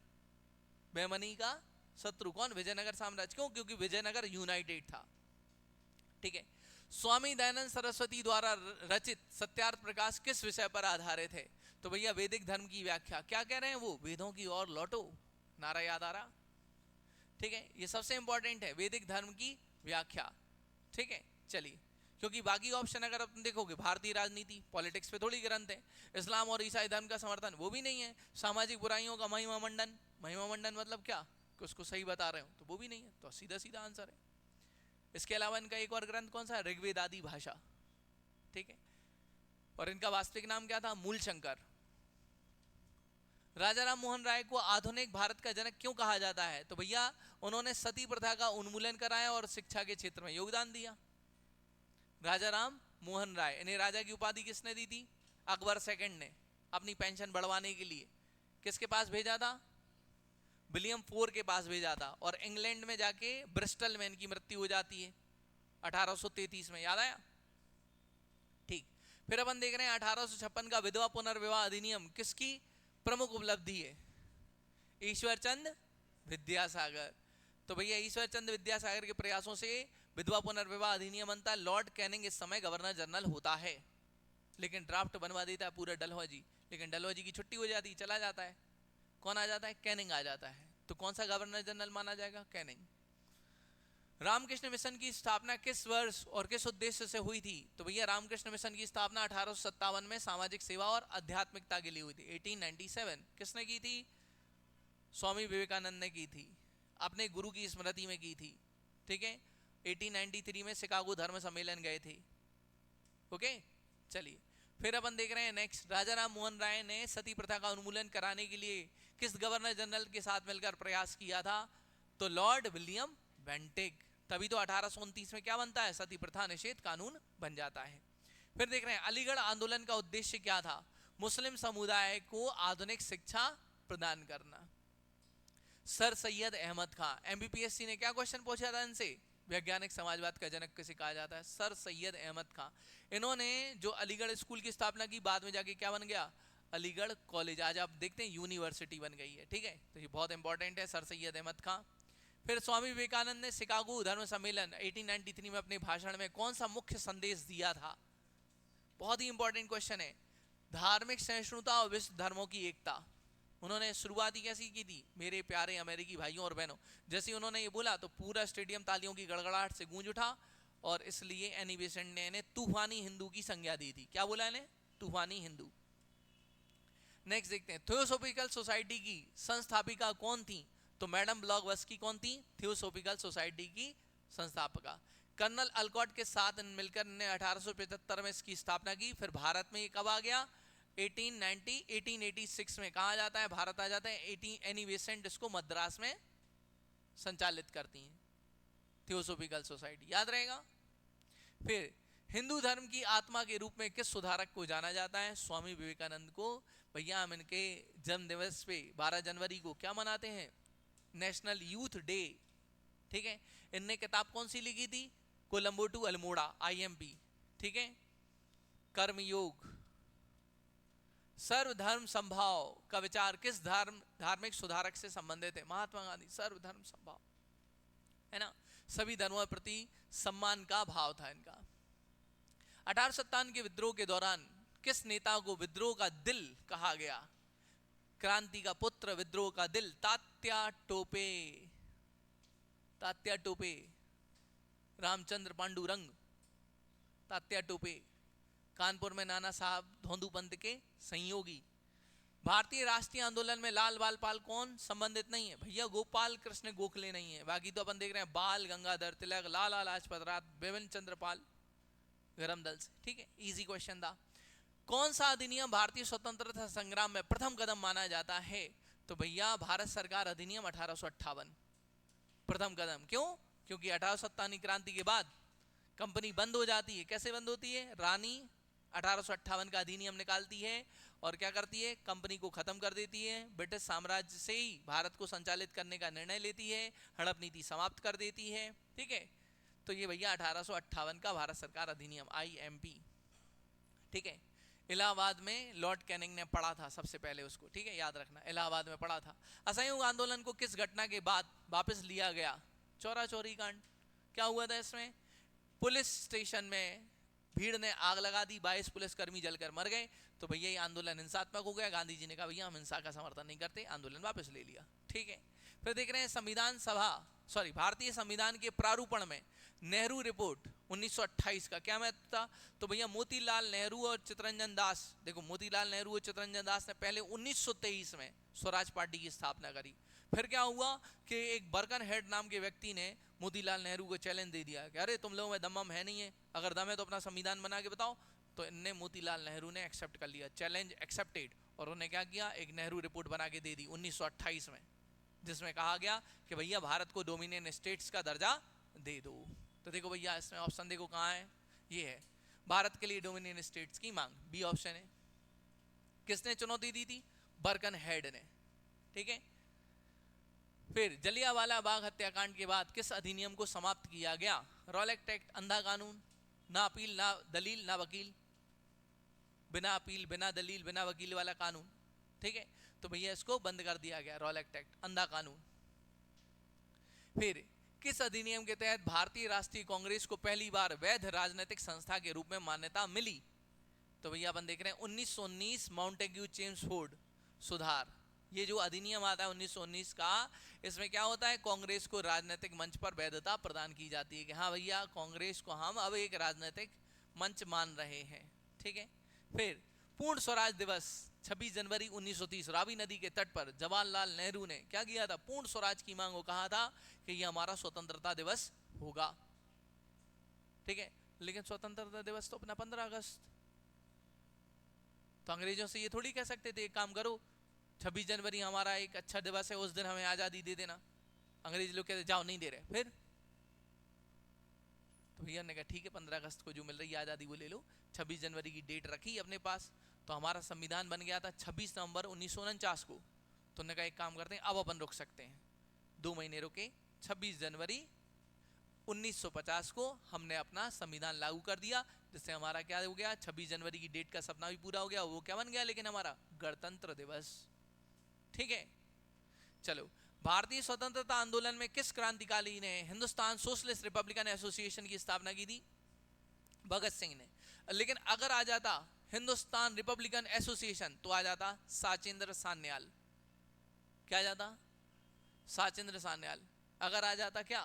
Speaker 1: बहमनी का शत्रु कौन? विजयनगर साम्राज्य। क्यों? क्योंकि विजयनगर यूनाइटेड था। ठीक है। स्वामी दयानंद सरस्वती द्वारा रचित सत्यार्थ प्रकाश किस विषय पर आधारित है? तो भैया वैदिक धर्म की व्याख्या। क्या कह रहे हैं वो? वेदों की ओर लौटो, नारा याद आ रहा? ठीक है, ये सबसे इंपॉर्टेंट है, वैदिक धर्म की व्याख्या। ठीक है, चलिए। क्योंकि बाकी ऑप्शन अगर अपन देखोगे, भारतीय राजनीति, पॉलिटिक्स पे थोड़ी ग्रंथ है। इस्लाम और ईसाई धर्म का समर्थन, वो भी नहीं है। सामाजिक बुराइयों का महिमा मंडन, महिमा मंडन मतलब क्या? कि उसको सही बता रहे हो, तो वो भी नहीं है। तो सीधा सीधा आंसर है। इसके अलावा इनका एक और ग्रंथ कौन सा है? ऋग्वेद आदि भाषा। ठीक है। और इनका वास्तविक नाम क्या था? मूल शंकर। राजा राम मोहन राय को आधुनिक भारत का जनक क्यों कहा जाता है? तो भैया उन्होंने सती प्रथा का उन्मूलन कराया और शिक्षा के क्षेत्र में योगदान दिया। राजा राम मोहन राय, इन्हें राजा की उपाधि किसने दी थी? अकबर सेकंड ने, अपनी पेंशन बढ़वाने के लिए। किसके पास भेजा था? विलियम IV के पास भेजा था। और इंग्लैंड में जाके ब्रिस्टल में इनकी मृत्यु हो जाती है 1833 में। याद आया? ठीक। फिर अपन देख रहे हैं 1856 का विधवा पुनर्विवाह अधिनियम किसकी प्रमुख उपलब्धि है? ईश्वर चंद विद्यासागर। तो भैया ईश्वर चंद विद्यासागर के प्रयासों से विधवा पुनर्विवाह अधिनियम बनता है। लॉर्ड कैनिंग इस समय गवर्नर जनरल होता है, लेकिन ड्राफ्ट बनवा देता है पूरा डलहौजी। लेकिन डलहौजी की छुट्टी हो जाती है, चला जाता है। कौन आ जाता है? कैनिंग आ जाता है। तो कौन सा गवर्नर जनरल माना जाएगा? कैनिंग। रामकृष्ण मिशन की स्थापना किस वर्ष और किस उद्देश्य से हुई थी? तो भैया रामकृष्ण मिशन की स्थापना 1857 में सामाजिक सेवा और आध्यात्मिकता के लिए हुई थी। 1897 किसने की थी? स्वामी विवेकानंद ने की थी, अपने गुरु की स्मृति में की थी। ठीक है। 1893 में शिकागो धर्म सम्मेलन गए थे। ओके, चलिए। फिर अपन देख रहे हैं नेक्स्ट, राजा राम मोहन राय ने सती प्रथा का उन्मूलन कराने के लिए किस गवर्नर जनरल के साथ मिलकर प्रयास किया था? तो लॉर्ड विलियम बेंटिक। तभी तो 1829 में क्या बनता है? सती प्रथा निषेध कानून बन जाता है। फिर देख रहे हैं अलीगढ़ आंदोलन का उद्देश्य क्या था? मुस्लिम समुदाय को आधुनिक शिक्षा प्रदान करना। सर सैयद अहमद खां, एमबीपीएससी ने क्या क्वेश्चन पूछा था इनसे? वैज्ञानिक समाजवाद का जनक किसे कहा जाता है? सर सैयद अहमद खां। इन्होंने जो अलीगढ़ स्कूल की स्थापना की, बाद में जाके क्या बन गया? अलीगढ़ कॉलेज। आज आप देखते हैं यूनिवर्सिटी बन गई है। ठीक है, तो ये बहुत इंपॉर्टेंट है, सर सैयद अहमद खां। फिर स्वामी विवेकानंद ने शिकागो धर्म सम्मेलन 1893 में अपने भाषण में कौन सा मुख्य संदेश दिया था? बहुत ही इंपॉर्टेंट क्वेश्चन है। धार्मिक सहिष्णुता और विश्व धर्मों की एकता। उन्होंने शुरुआत ही कैसी की थी? मेरे प्यारे अमेरिकी भाइयों और बहनों, जैसे उन्होंने ये बोला तो पूरा स्टेडियम तालियों की गड़गड़ाहट से गूंज उठा। और इसलिए एनी बेसेंट ने इन्हें तूफानी हिंदू की संज्ञा दी थी। क्या बोला इन्हें? तूफानी हिंदू। नेक्स्ट देखते हैं, थियोसोफिकल सोसाइटी की संस्थापिका कौन थी? तो मैडम ब्लॉकबस्की कौन थी? थियोसोफिकल सोसाइटी की संस्थापिका। कर्नल अलकॉट के साथ मिलकर ने 1875 में इसकी स्थापना की। फिर भारत में ये कब आ गया? 1886 में। कहा जाता है? भारत आ जाता है। एनी बेसेंट इसको मद्रास में संचालित करती हैं, थियोसोफिकल सोसाइटी। याद रहेगा। फिर हिंदू धर्म की आत्मा के रूप में किस सुधारक को जाना जाता है? स्वामी विवेकानंद को। भैया हम इनके जन्म दिवस पे 12 जनवरी को क्या मनाते हैं? National youth day. ठीक है। इनने किताब कौन सी लिखी थी? Colombo to Almora, IMP। ठीक है। कर्मयोग। सर्वधर्म संभाव का विचार किस धार्मिक सुधारक से संबंधित है? महात्मा गांधी। सर्वधर्म संभाव है ना, सभी धर्मों के प्रति सम्मान का भाव था इनका। 1857 के विद्रोह के दौरान किस नेता को विद्रोह का दिल कहा गया? क्रांति का पुत्र, विद्रोह का दिल, तात्या टोपे। तात्या टोपे, रामचंद्र पांडुरंग, तात्या टोपे। कानपुर में नाना साहब धोंदू पंथ के संयोगी। भारतीय राष्ट्रीय आंदोलन में लाल बाल पाल कौन संबंधित नहीं है? भैया गोपाल कृष्ण गोखले नहीं है। बाकी तो अपन देख रहे हैं बाल गंगाधर तिलक, लाला लाजपत राय, बिपिन चंद्र पाल, गरम दल से। ठीक है, इजी क्वेश्चन था। कौन सा अधिनियम भारतीय स्वतंत्रता संग्राम में प्रथम कदम माना जाता है? तो भैया भारत सरकार अधिनियम 1858 प्रथम कदम। क्यों? क्योंकि 1857 क्रांति के बाद कंपनी बंद हो जाती है। कैसे बंद होती है? रानी 1858 का अधिनियम निकालती है और क्या करती है? कंपनी को खत्म कर देती है। ब्रिटिश साम्राज्य से ही भारत को संचालित करने का निर्णय लेती है। हड़प नीति समाप्त कर देती है। ठीक है, तो ये भैया 1858 का भारत सरकार अधिनियम, IMP। ठीक है, इलाहाबाद में लॉर्ड कैनिंग ने पढ़ा था सबसे पहले उसको। ठीक है, याद रखना, इलाहाबाद में पढ़ा था। असहयोग आंदोलन को किस घटना के बाद वापस लिया गया? चौरा चौरी कांड। क्या हुआ था इसमें? पुलिस स्टेशन में भीड़ ने आग लगा दी, 22 पुलिसकर्मी जलकर मर गए। तो भैया ये आंदोलन हिंसात्मक हो गया। गांधी जी ने कहा भैया हम हिंसा का समर्थन नहीं करते, आंदोलन वापस ले लिया। ठीक है, फिर देख रहे हैं संविधान सभा, सॉरी, भारतीय संविधान के प्रारूपण में नेहरू रिपोर्ट 1928 का क्या महत्व था? तो भैया मोतीलाल नेहरू और चित्तरंजन दास, देखो मोतीलाल नेहरू और चित्तरंजन दास ने पहले 1923 में स्वराज पार्टी की स्थापना करी। फिर क्या हुआ कि एक बर्कन हेड नाम के व्यक्ति ने मोतीलाल नेहरू को चैलेंज दे दिया कि अरे तुम लोगों में दम है नहीं है, अगर दम है तो अपना संविधान बना के बताओ। तो इनने मोतीलाल नेहरू ने एक्सेप्ट कर लिया, चैलेंज एक्सेप्टेड, और उन्होंने क्या किया? एक नेहरू रिपोर्ट बना के दे दी 1928 में, जिसमें कहा गया कि भैया भारत को डोमिनियन स्टेट्स का दर्जा दे दो। तो देखो भैया इसमें ऑप्शन देखो कहाँ है, ये है भारत के लिए डोमिनियन स्टेट्स की मांग, बी ऑप्शन है। किसने चुनौती दी थी? बर्कन हेड ने। ठीक है, फिर जलियांवाला बाग हत्याकांड के बाद किस अधिनियम को समाप्त किया गया? रॉलेट एक्ट, अंधा कानून, ना अपील ना दलील ना वकील, बिना अपील बिना दलील बिना वकील वाला कानून। ठीक है, तो भैया इसको बंद कर दिया गया, रॉलेट एक्ट, अंधा कानून। फिर किस अधिनियम के तहत भारतीय राष्ट्रीय कांग्रेस को पहली बार वैध राजनीतिक संस्था के रूप में मान्यता मिली? तो भैया अपन देख रहे हैं 1919 माउंटेग्यू चेम्सफोर्ड सुधार। ये जो अधिनियम आता है 1919 का, इसमें क्या होता है? कांग्रेस को राजनीतिक मंच पर वैधता प्रदान की जाती है कि हाँ भैया कांग्रेस को हम अब एक राजनीतिक मंच मान रहे हैं। ठीक है, फिर पूर्ण स्वराज दिवस 26 जनवरी 1930 रावी नदी के तट पर जवाहरलाल नेहरू ने क्या किया था? पूर्ण स्वराज की मांग को कहा था कि यह हमारा स्वतंत्रता दिवस होगा। ठीक है, लेकिन स्वतंत्रता दिवस तो अपना 15 अगस्त, तो अंग्रेजों से ये थोड़ी कह सकते थे एक काम करो 26 जनवरी हमारा एक अच्छा दिवस है, उस दिन हमें आजादी दे देना। अंग्रेज लोग कहते जाओ नहीं दे रहे। फिर तो भैया ने कहा ठीक है 15 अगस्त को जो मिल रही है आजादी वो ले लो। 26 जनवरी की डेट रखी अपने पास, तो हमारा संविधान बन गया था 26 नवंबर 1949 को। तो उन्होंने कहा एक काम करते हैं अब अपन रुक सकते हैं, 2 महीने रुके। 26 जनवरी 1950 को हमने अपना संविधान लागू कर दिया, जिससे हमारा क्या हो गया? 26 जनवरी की डेट का सपना भी पूरा हो गया। वो क्या बन गया? लेकिन हमारा गणतंत्र दिवस। ठीक है, चलो, भारतीय स्वतंत्रता आंदोलन में किस क्रांतिकारी ने हिंदुस्तान सोशलिस्ट रिपब्लिकन एसोसिएशन की स्थापना की थी? भगत सिंह ने। लेकिन अगर आ जाता हिंदुस्तान रिपब्लिकन एसोसिएशन तो आ जाता साचेंद्र सान्याल। क्या आ जाता? साचेंद्र सान्याल। अगर आ जाता क्या?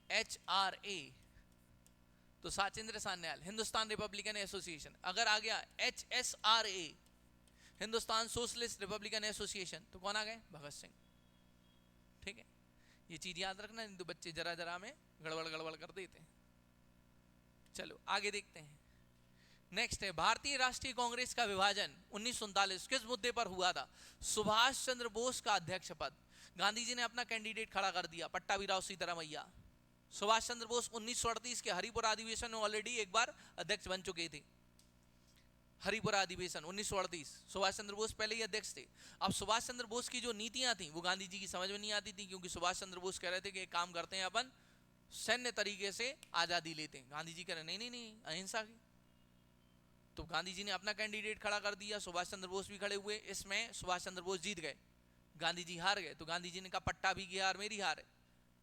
Speaker 1: HRA तो साचेंद्र सान्याल, हिंदुस्तान रिपब्लिकन एसोसिएशन। अगर आ गया HSRA Hindustan socialist Republican association तो कौन आ गए? भगत सिंह। ठीक है, ये चीज याद रखना, नहीं तो बच्चे जरा जरा में गड़बड़ गड़बड़ कर देते हैं। चलो आगे देखते हैं। नेक्स्ट है भारतीय राष्ट्रीय कांग्रेस का विभाजन 1939 किस मुद्दे पर हुआ था? सुभाष चंद्र बोस का अध्यक्ष पद। गांधी जी ने अपना कैंडिडेट खड़ा कर दिया, पट्टाभीराव सीतारामैया। सुभाष चंद्र बोस 1938 के हरिपुरा अधिवेशन में ऑलरेडी एक बार अध्यक्ष बन चुके थे। हरिपुरा अधिवेशन 1938, सुभाष चंद्र बोस पहले ही अध्यक्ष थे। अब सुभाष चंद्र बोस की जो नीतियां थी वो गांधी जी की समझ में नहीं आती थी, क्योंकि सुभाष चंद्र बोस कह रहे थे कि एक काम करते हैं अपन सैन्य तरीके से आजादी लेते हैं। गांधी जी कह रहे नहीं नहीं नहीं, अहिंसा की। तो गांधी जी ने अपना कैंडिडेट खड़ा कर दिया, सुभाष चंद्र बोस भी खड़े हुए। इसमें सुभाष चंद्र बोस जीत गए, गांधी जी हार गए। तो गांधी जी ने कहा पट्टा भी की हार मेरी हार है,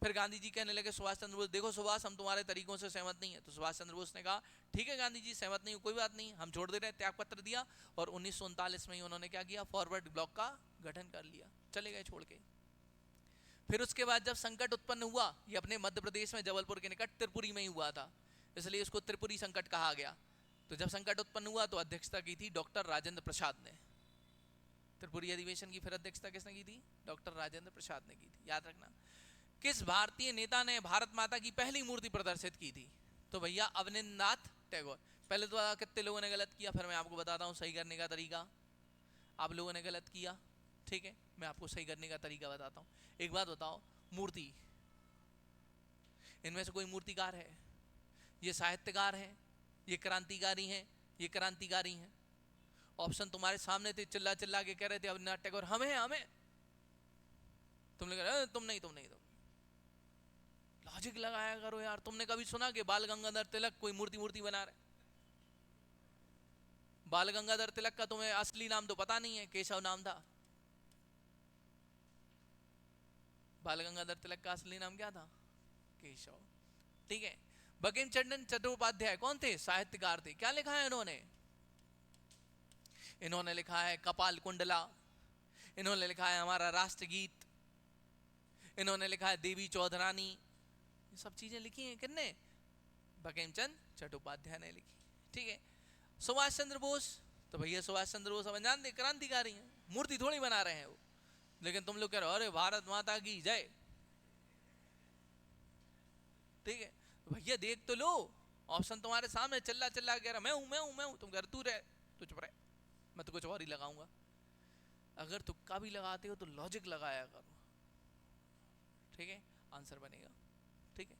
Speaker 1: फिर गांधी जी कहने लगे सुभाष चंद्र बोस, देखो सुभाष, हम तुम्हारे तरीकों से सहमत नहीं है। तो सुभाष चंद्र बोस ने कहा ठीक है गांधी जी, सहमत नहीं हो, कोई बात नहीं, हम छोड़ दे रहे हैं। त्याग पत्र दिया और 1939 में ही उन्होंने क्या किया, फॉरवर्ड ब्लॉक का गठन कर लिया, चले गए छोड़ के। फिर उसके बाद जब संकट उत्पन्न हुआ, ये अपने मध्य प्रदेश में जबलपुर के निकट त्रिपुरी में ही हुआ था, इसलिए इसको त्रिपुरी संकट कहा गया। तो जब संकट उत्पन्न हुआ तो अध्यक्षता की थी डॉक्टर राजेंद्र प्रसाद ने। त्रिपुरी अधिवेशन की फिर अध्यक्षता किसने की थी? डॉक्टर राजेंद्र प्रसाद ने की थी, याद रखना। किस भारतीय नेता ने भारत माता की पहली मूर्ति प्रदर्शित की थी? तो भैया अवनींद्रनाथ टैगोर। पहले तो कितने लोगों ने गलत किया, फिर मैं आपको बताता हूँ सही करने का तरीका। आप लोगों ने गलत किया, ठीक है, मैं आपको सही करने का तरीका बताता हूँ। एक बात बताओ, मूर्ति, इनमें से कोई मूर्तिकार है? ये साहित्यकार हैं, ये क्रांतिकारी हैं, ये क्रांतिकारी हैं? ऑप्शन तुम्हारे सामने थे, चिल्ला चिल्ला के कह रहे थे अवनींद्रनाथ टैगोर हमें हमें, तुमने कहा तुम नहीं तुम नहीं तुम। लॉजिक लगाया करो यार। तुमने कभी सुना कि बाल गंगाधर तिलक कोई मूर्ति बना रहे? बाल गंगाधर तिलक का तुम्हें असली नाम तो पता नहीं है, केशव नाम था। बाल गंगाधर तिलक का असली नाम क्या था? केशव, ठीक है। बंकिम चंद्र चट्टोपाध्याय कौन थे? साहित्यकार थे। क्या लिखा है इन्होंने? इन्होंने लिखा है कपाल कुंडला, इन्होंने लिखा है हमारा राष्ट्रगीत, इन्होंने लिखा है देवी चौधरानी। ये सब चीजें लिखी हैं किसने? बंकिम चंद्र चट्टोपाध्याय ने लिखी, ठीक है। सुभाष चंद्र बोस, तो भैया सुभाष चंद्र बोस अपन जानते क्रांतिकारी हैं, मूर्ति थोड़ी बना रहे हैं वो। लेकिन तुम लोग कह रहे हो अरे भारत माता की जय, ठीक है। भैया देख तो लो, ऑप्शन तुम्हारे सामने, चिल्ला चिल्ला कह रहा मैं हूं मैं हूं मैं हूं, तुम कह रहे तू रहे, तू चुप रहे, मैं तो कुछ और ही लगाऊंगा। अगर तुक्का भी लगाते हो तो लॉजिक लगाया करो, ठीक है, आंसर बनेगा, ठीक है।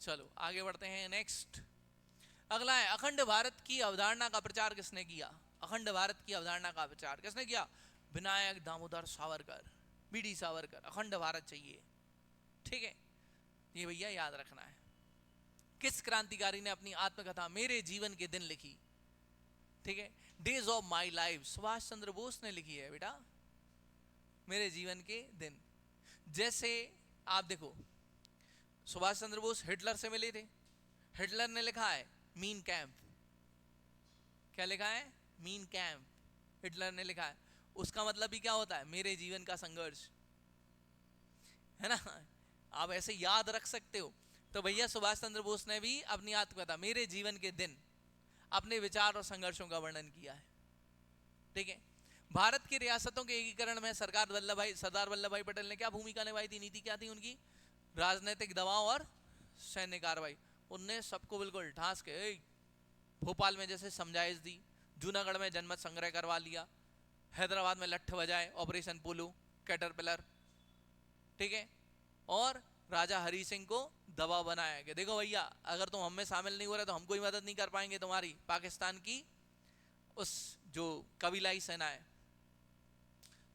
Speaker 1: चलो आगे बढ़ते हैं। नेक्स्ट अगला है, अखंड भारत की अवधारणा का प्रचार किसने किया? अखंड भारत की अवधारणा का प्रचार किसने किया? विनायक दामोदर सावरकर, बीडी सावरकर। अखंड भारत चाहिए, ठीक है, ये भैया याद रखना है। किस क्रांतिकारी ने अपनी आत्मकथा मेरे जीवन के दिन लिखी? ठीक है, days of my life, Subhash Chandra Bose ने लिखी है बेटा, मेरे जीवन के दिन। जैसे आप देखो, सुभाष चंद्र बोस हिटलर से मिले थे, हिटलर ने लिखा है मीन कैंप। क्या लिखा है? मीन कैंप, हिटलर ने लिखा है। उसका मतलब भी क्या होता है? मेरे जीवन का संघर्ष, है ना। आप ऐसे याद रख सकते हो। तो भैया सुभाष चंद्र बोस ने भी अपनी आत्मकथा मेरे जीवन के दिन अपने विचार और संघर्षों का वर्णन किया है, ठीक है। भारत की रियासतों के एकीकरण में सरदार वल्लभ भाई पटेल ने क्या भूमिका निभाई थी? नीति क्या थी उनकी? राजनीतिक दबाव और सैन्य कार्रवाई। उनने सबको बिल्कुल ठास के भोपाल में जैसे समझाइश दी, जूनागढ़ में जनमत संग्रह करवा लिया, हैदराबाद में लट्ठ बजाए, ऑपरेशन पोलो, कैटरपिलर, ठीक है, और राजा हरि सिंह को दबाव बनाया कि देखो भैया अगर तुम हमें शामिल नहीं हो रहे तो हम कोई मदद नहीं कर पाएंगे तुम्हारी, पाकिस्तान की उस जो कबीलाई सेना है।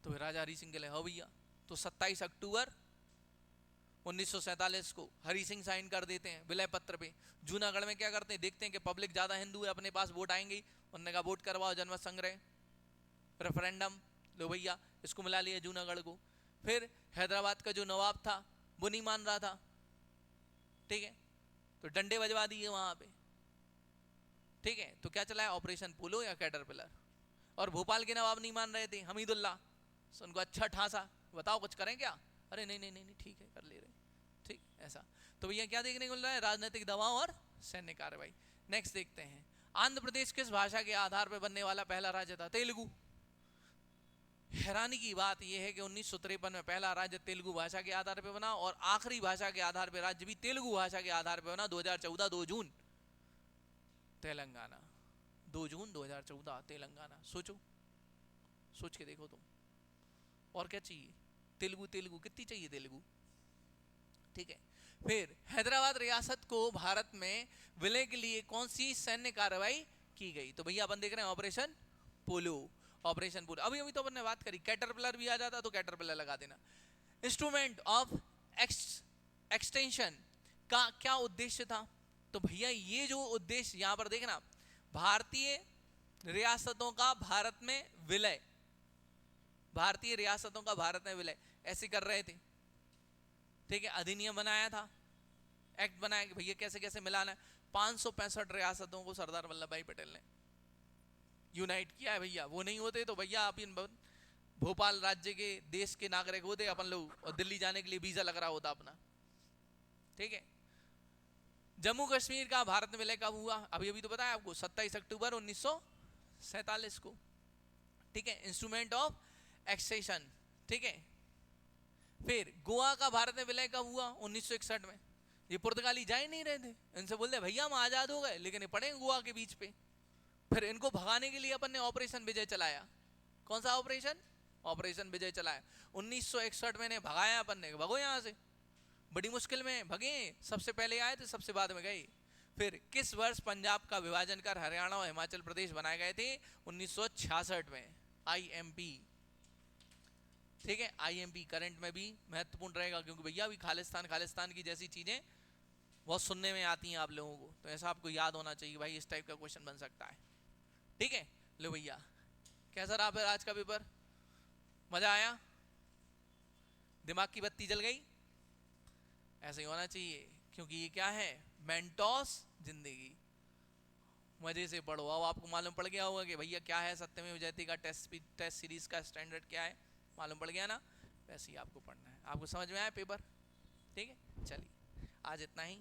Speaker 1: तो राजा हरि सिंह के लिए हो भैया। तो 27 अक्टूबर 1947 को हरि सिंह साइन कर देते हैं विलय पत्र पे। जूनागढ़ में क्या करते हैं? देखते हैं कि पब्लिक ज्यादा हिंदू है, अपने पास वोट आएंगे, उन्होंने कहा वोट करवाओ, जनमत संग्रह, रेफरेंडम, लो भैया इसको मिला लिया जूनागढ़ को। फिर हैदराबाद का जो नवाब था वो नहीं मान रहा था, ठीक है, तो डंडे बजवा दिए वहां पे, ठीक है। तो क्या चला है? ऑपरेशन पोलो या कैटरपिलर। और भोपाल के नवाब नहीं मान रहे थे, हमीदुल्ला, उनको अच्छा ठासा, बताओ कुछ करें क्या? अरे नहीं नहीं नहीं ठीक है कर ले रहे, ठीक, ऐसा। तो भैया क्या देखने को मिल रहा है? राजनीतिक दबाव और सैन्य कार्रवाई। नेक्स्ट देखते हैं, आंध्र प्रदेश किस भाषा के आधार पर बनने वाला पहला राज्य था? तेलुगु। हैरानी की बात यह है कि 1953 में पहला राज्य तेलुगु भाषा के आधार पर बना और आखिरी भाषा के आधार पर राज्य भी तेलुगु भाषा के आधार पर बना 2014 2 जून, तेलंगाना। 2 जून 2014 तेलंगाना। सोचो, सोच के देखो तुम, और क्या चाहिए? तेलुगु तेलुगु कितनी चाहिए तेलुगु, ठीक है। फिर हैदराबाद रियासत को भारत में विलय के लिए कौन सी सैन्य कार्रवाई की गई? तो भैया अपन देख रहे हैं ऑपरेशन पोलो, ऑपरेशन पोलो। अभी अभी तो अपन ने बात करी, कैटरपिलर भी आ जाता तो कैटरपिलर लगा देना। इंस्ट्रूमेंट ऑफ एक्सटेंशन का क्या उद्देश्य था? तो भैया ये जो उद्देश्य यहां पर देखना, भारतीय रियासतों का भारत में विलय, भारतीय रियासतों का भारत में विलय ऐसे कर रहे थे, ठीक है, अधिनियम बनाया था, एक्ट बनाया कि भैया कैसे कैसे मिलाना है। 565 रियासतों को सरदार वल्लभ भाई पटेल ने यूनाइट किया है भैया। वो नहीं होते तो भैया आप इन भोपाल राज्य के देश के नागरिक होते अपन लोग, और दिल्ली जाने के लिए वीजा लग रहा होता अपना। ठीक है, जम्मू कश्मीर का भारत में विलय कब हुआ? अभी अभी तो बताया आपको, 27 अक्टूबर 1947 को। ठीक है, इंस्ट्रूमेंट ऑफ एक्सेशन। ठीक है, फिर गोवा का भारत में विलय कब हुआ? 1961 में। ये पुर्तगाली जा ही नहीं रहे थे, इनसे बोलते भैया हम आजाद हो गए, लेकिन ये पड़े गोवा के बीच पे। फिर इनको भगाने के लिए अपन ने ऑपरेशन विजय चलाया। कौन सा ऑपरेशन? ऑपरेशन विजय चलाया 1961 में। भगाया अपन ने, भगो यहां से, बड़ी मुश्किल में भगे। सबसे पहले आए थे, सबसे बाद में गए। फिर किस वर्ष पंजाब का विभाजन कर हरियाणा और हिमाचल प्रदेश बनाए गए थे? 1966 में, आईएमपी। ठीक है, आईएमपी करंट में भी महत्वपूर्ण रहेगा, क्योंकि भैया अभी खालिस्तान खालिस्तान की जैसी चीजें बहुत सुनने में आती हैं आप लोगों को, तो ऐसा आपको याद होना चाहिए भाई, इस टाइप का क्वेश्चन बन सकता है। ठीक है, लो भैया, कैसा रहा फिर आज का पेपर? मजा आया? दिमाग की बत्ती जल गई? ऐसे ही होना चाहिए, क्योंकि ये क्या है? मेंटोस जिंदगी। मजे से पढ़ो। अब आपको मालूम पड़ गया होगा कि भैया क्या है सत्यमेव जयते का टेस्ट सीरीज का स्टैंडर्ड क्या है, मालूम पड़ गया ना? वैसे ही आपको पढ़ना है। आपको समझ में आया पेपर? ठीक है, चलिए आज इतना ही।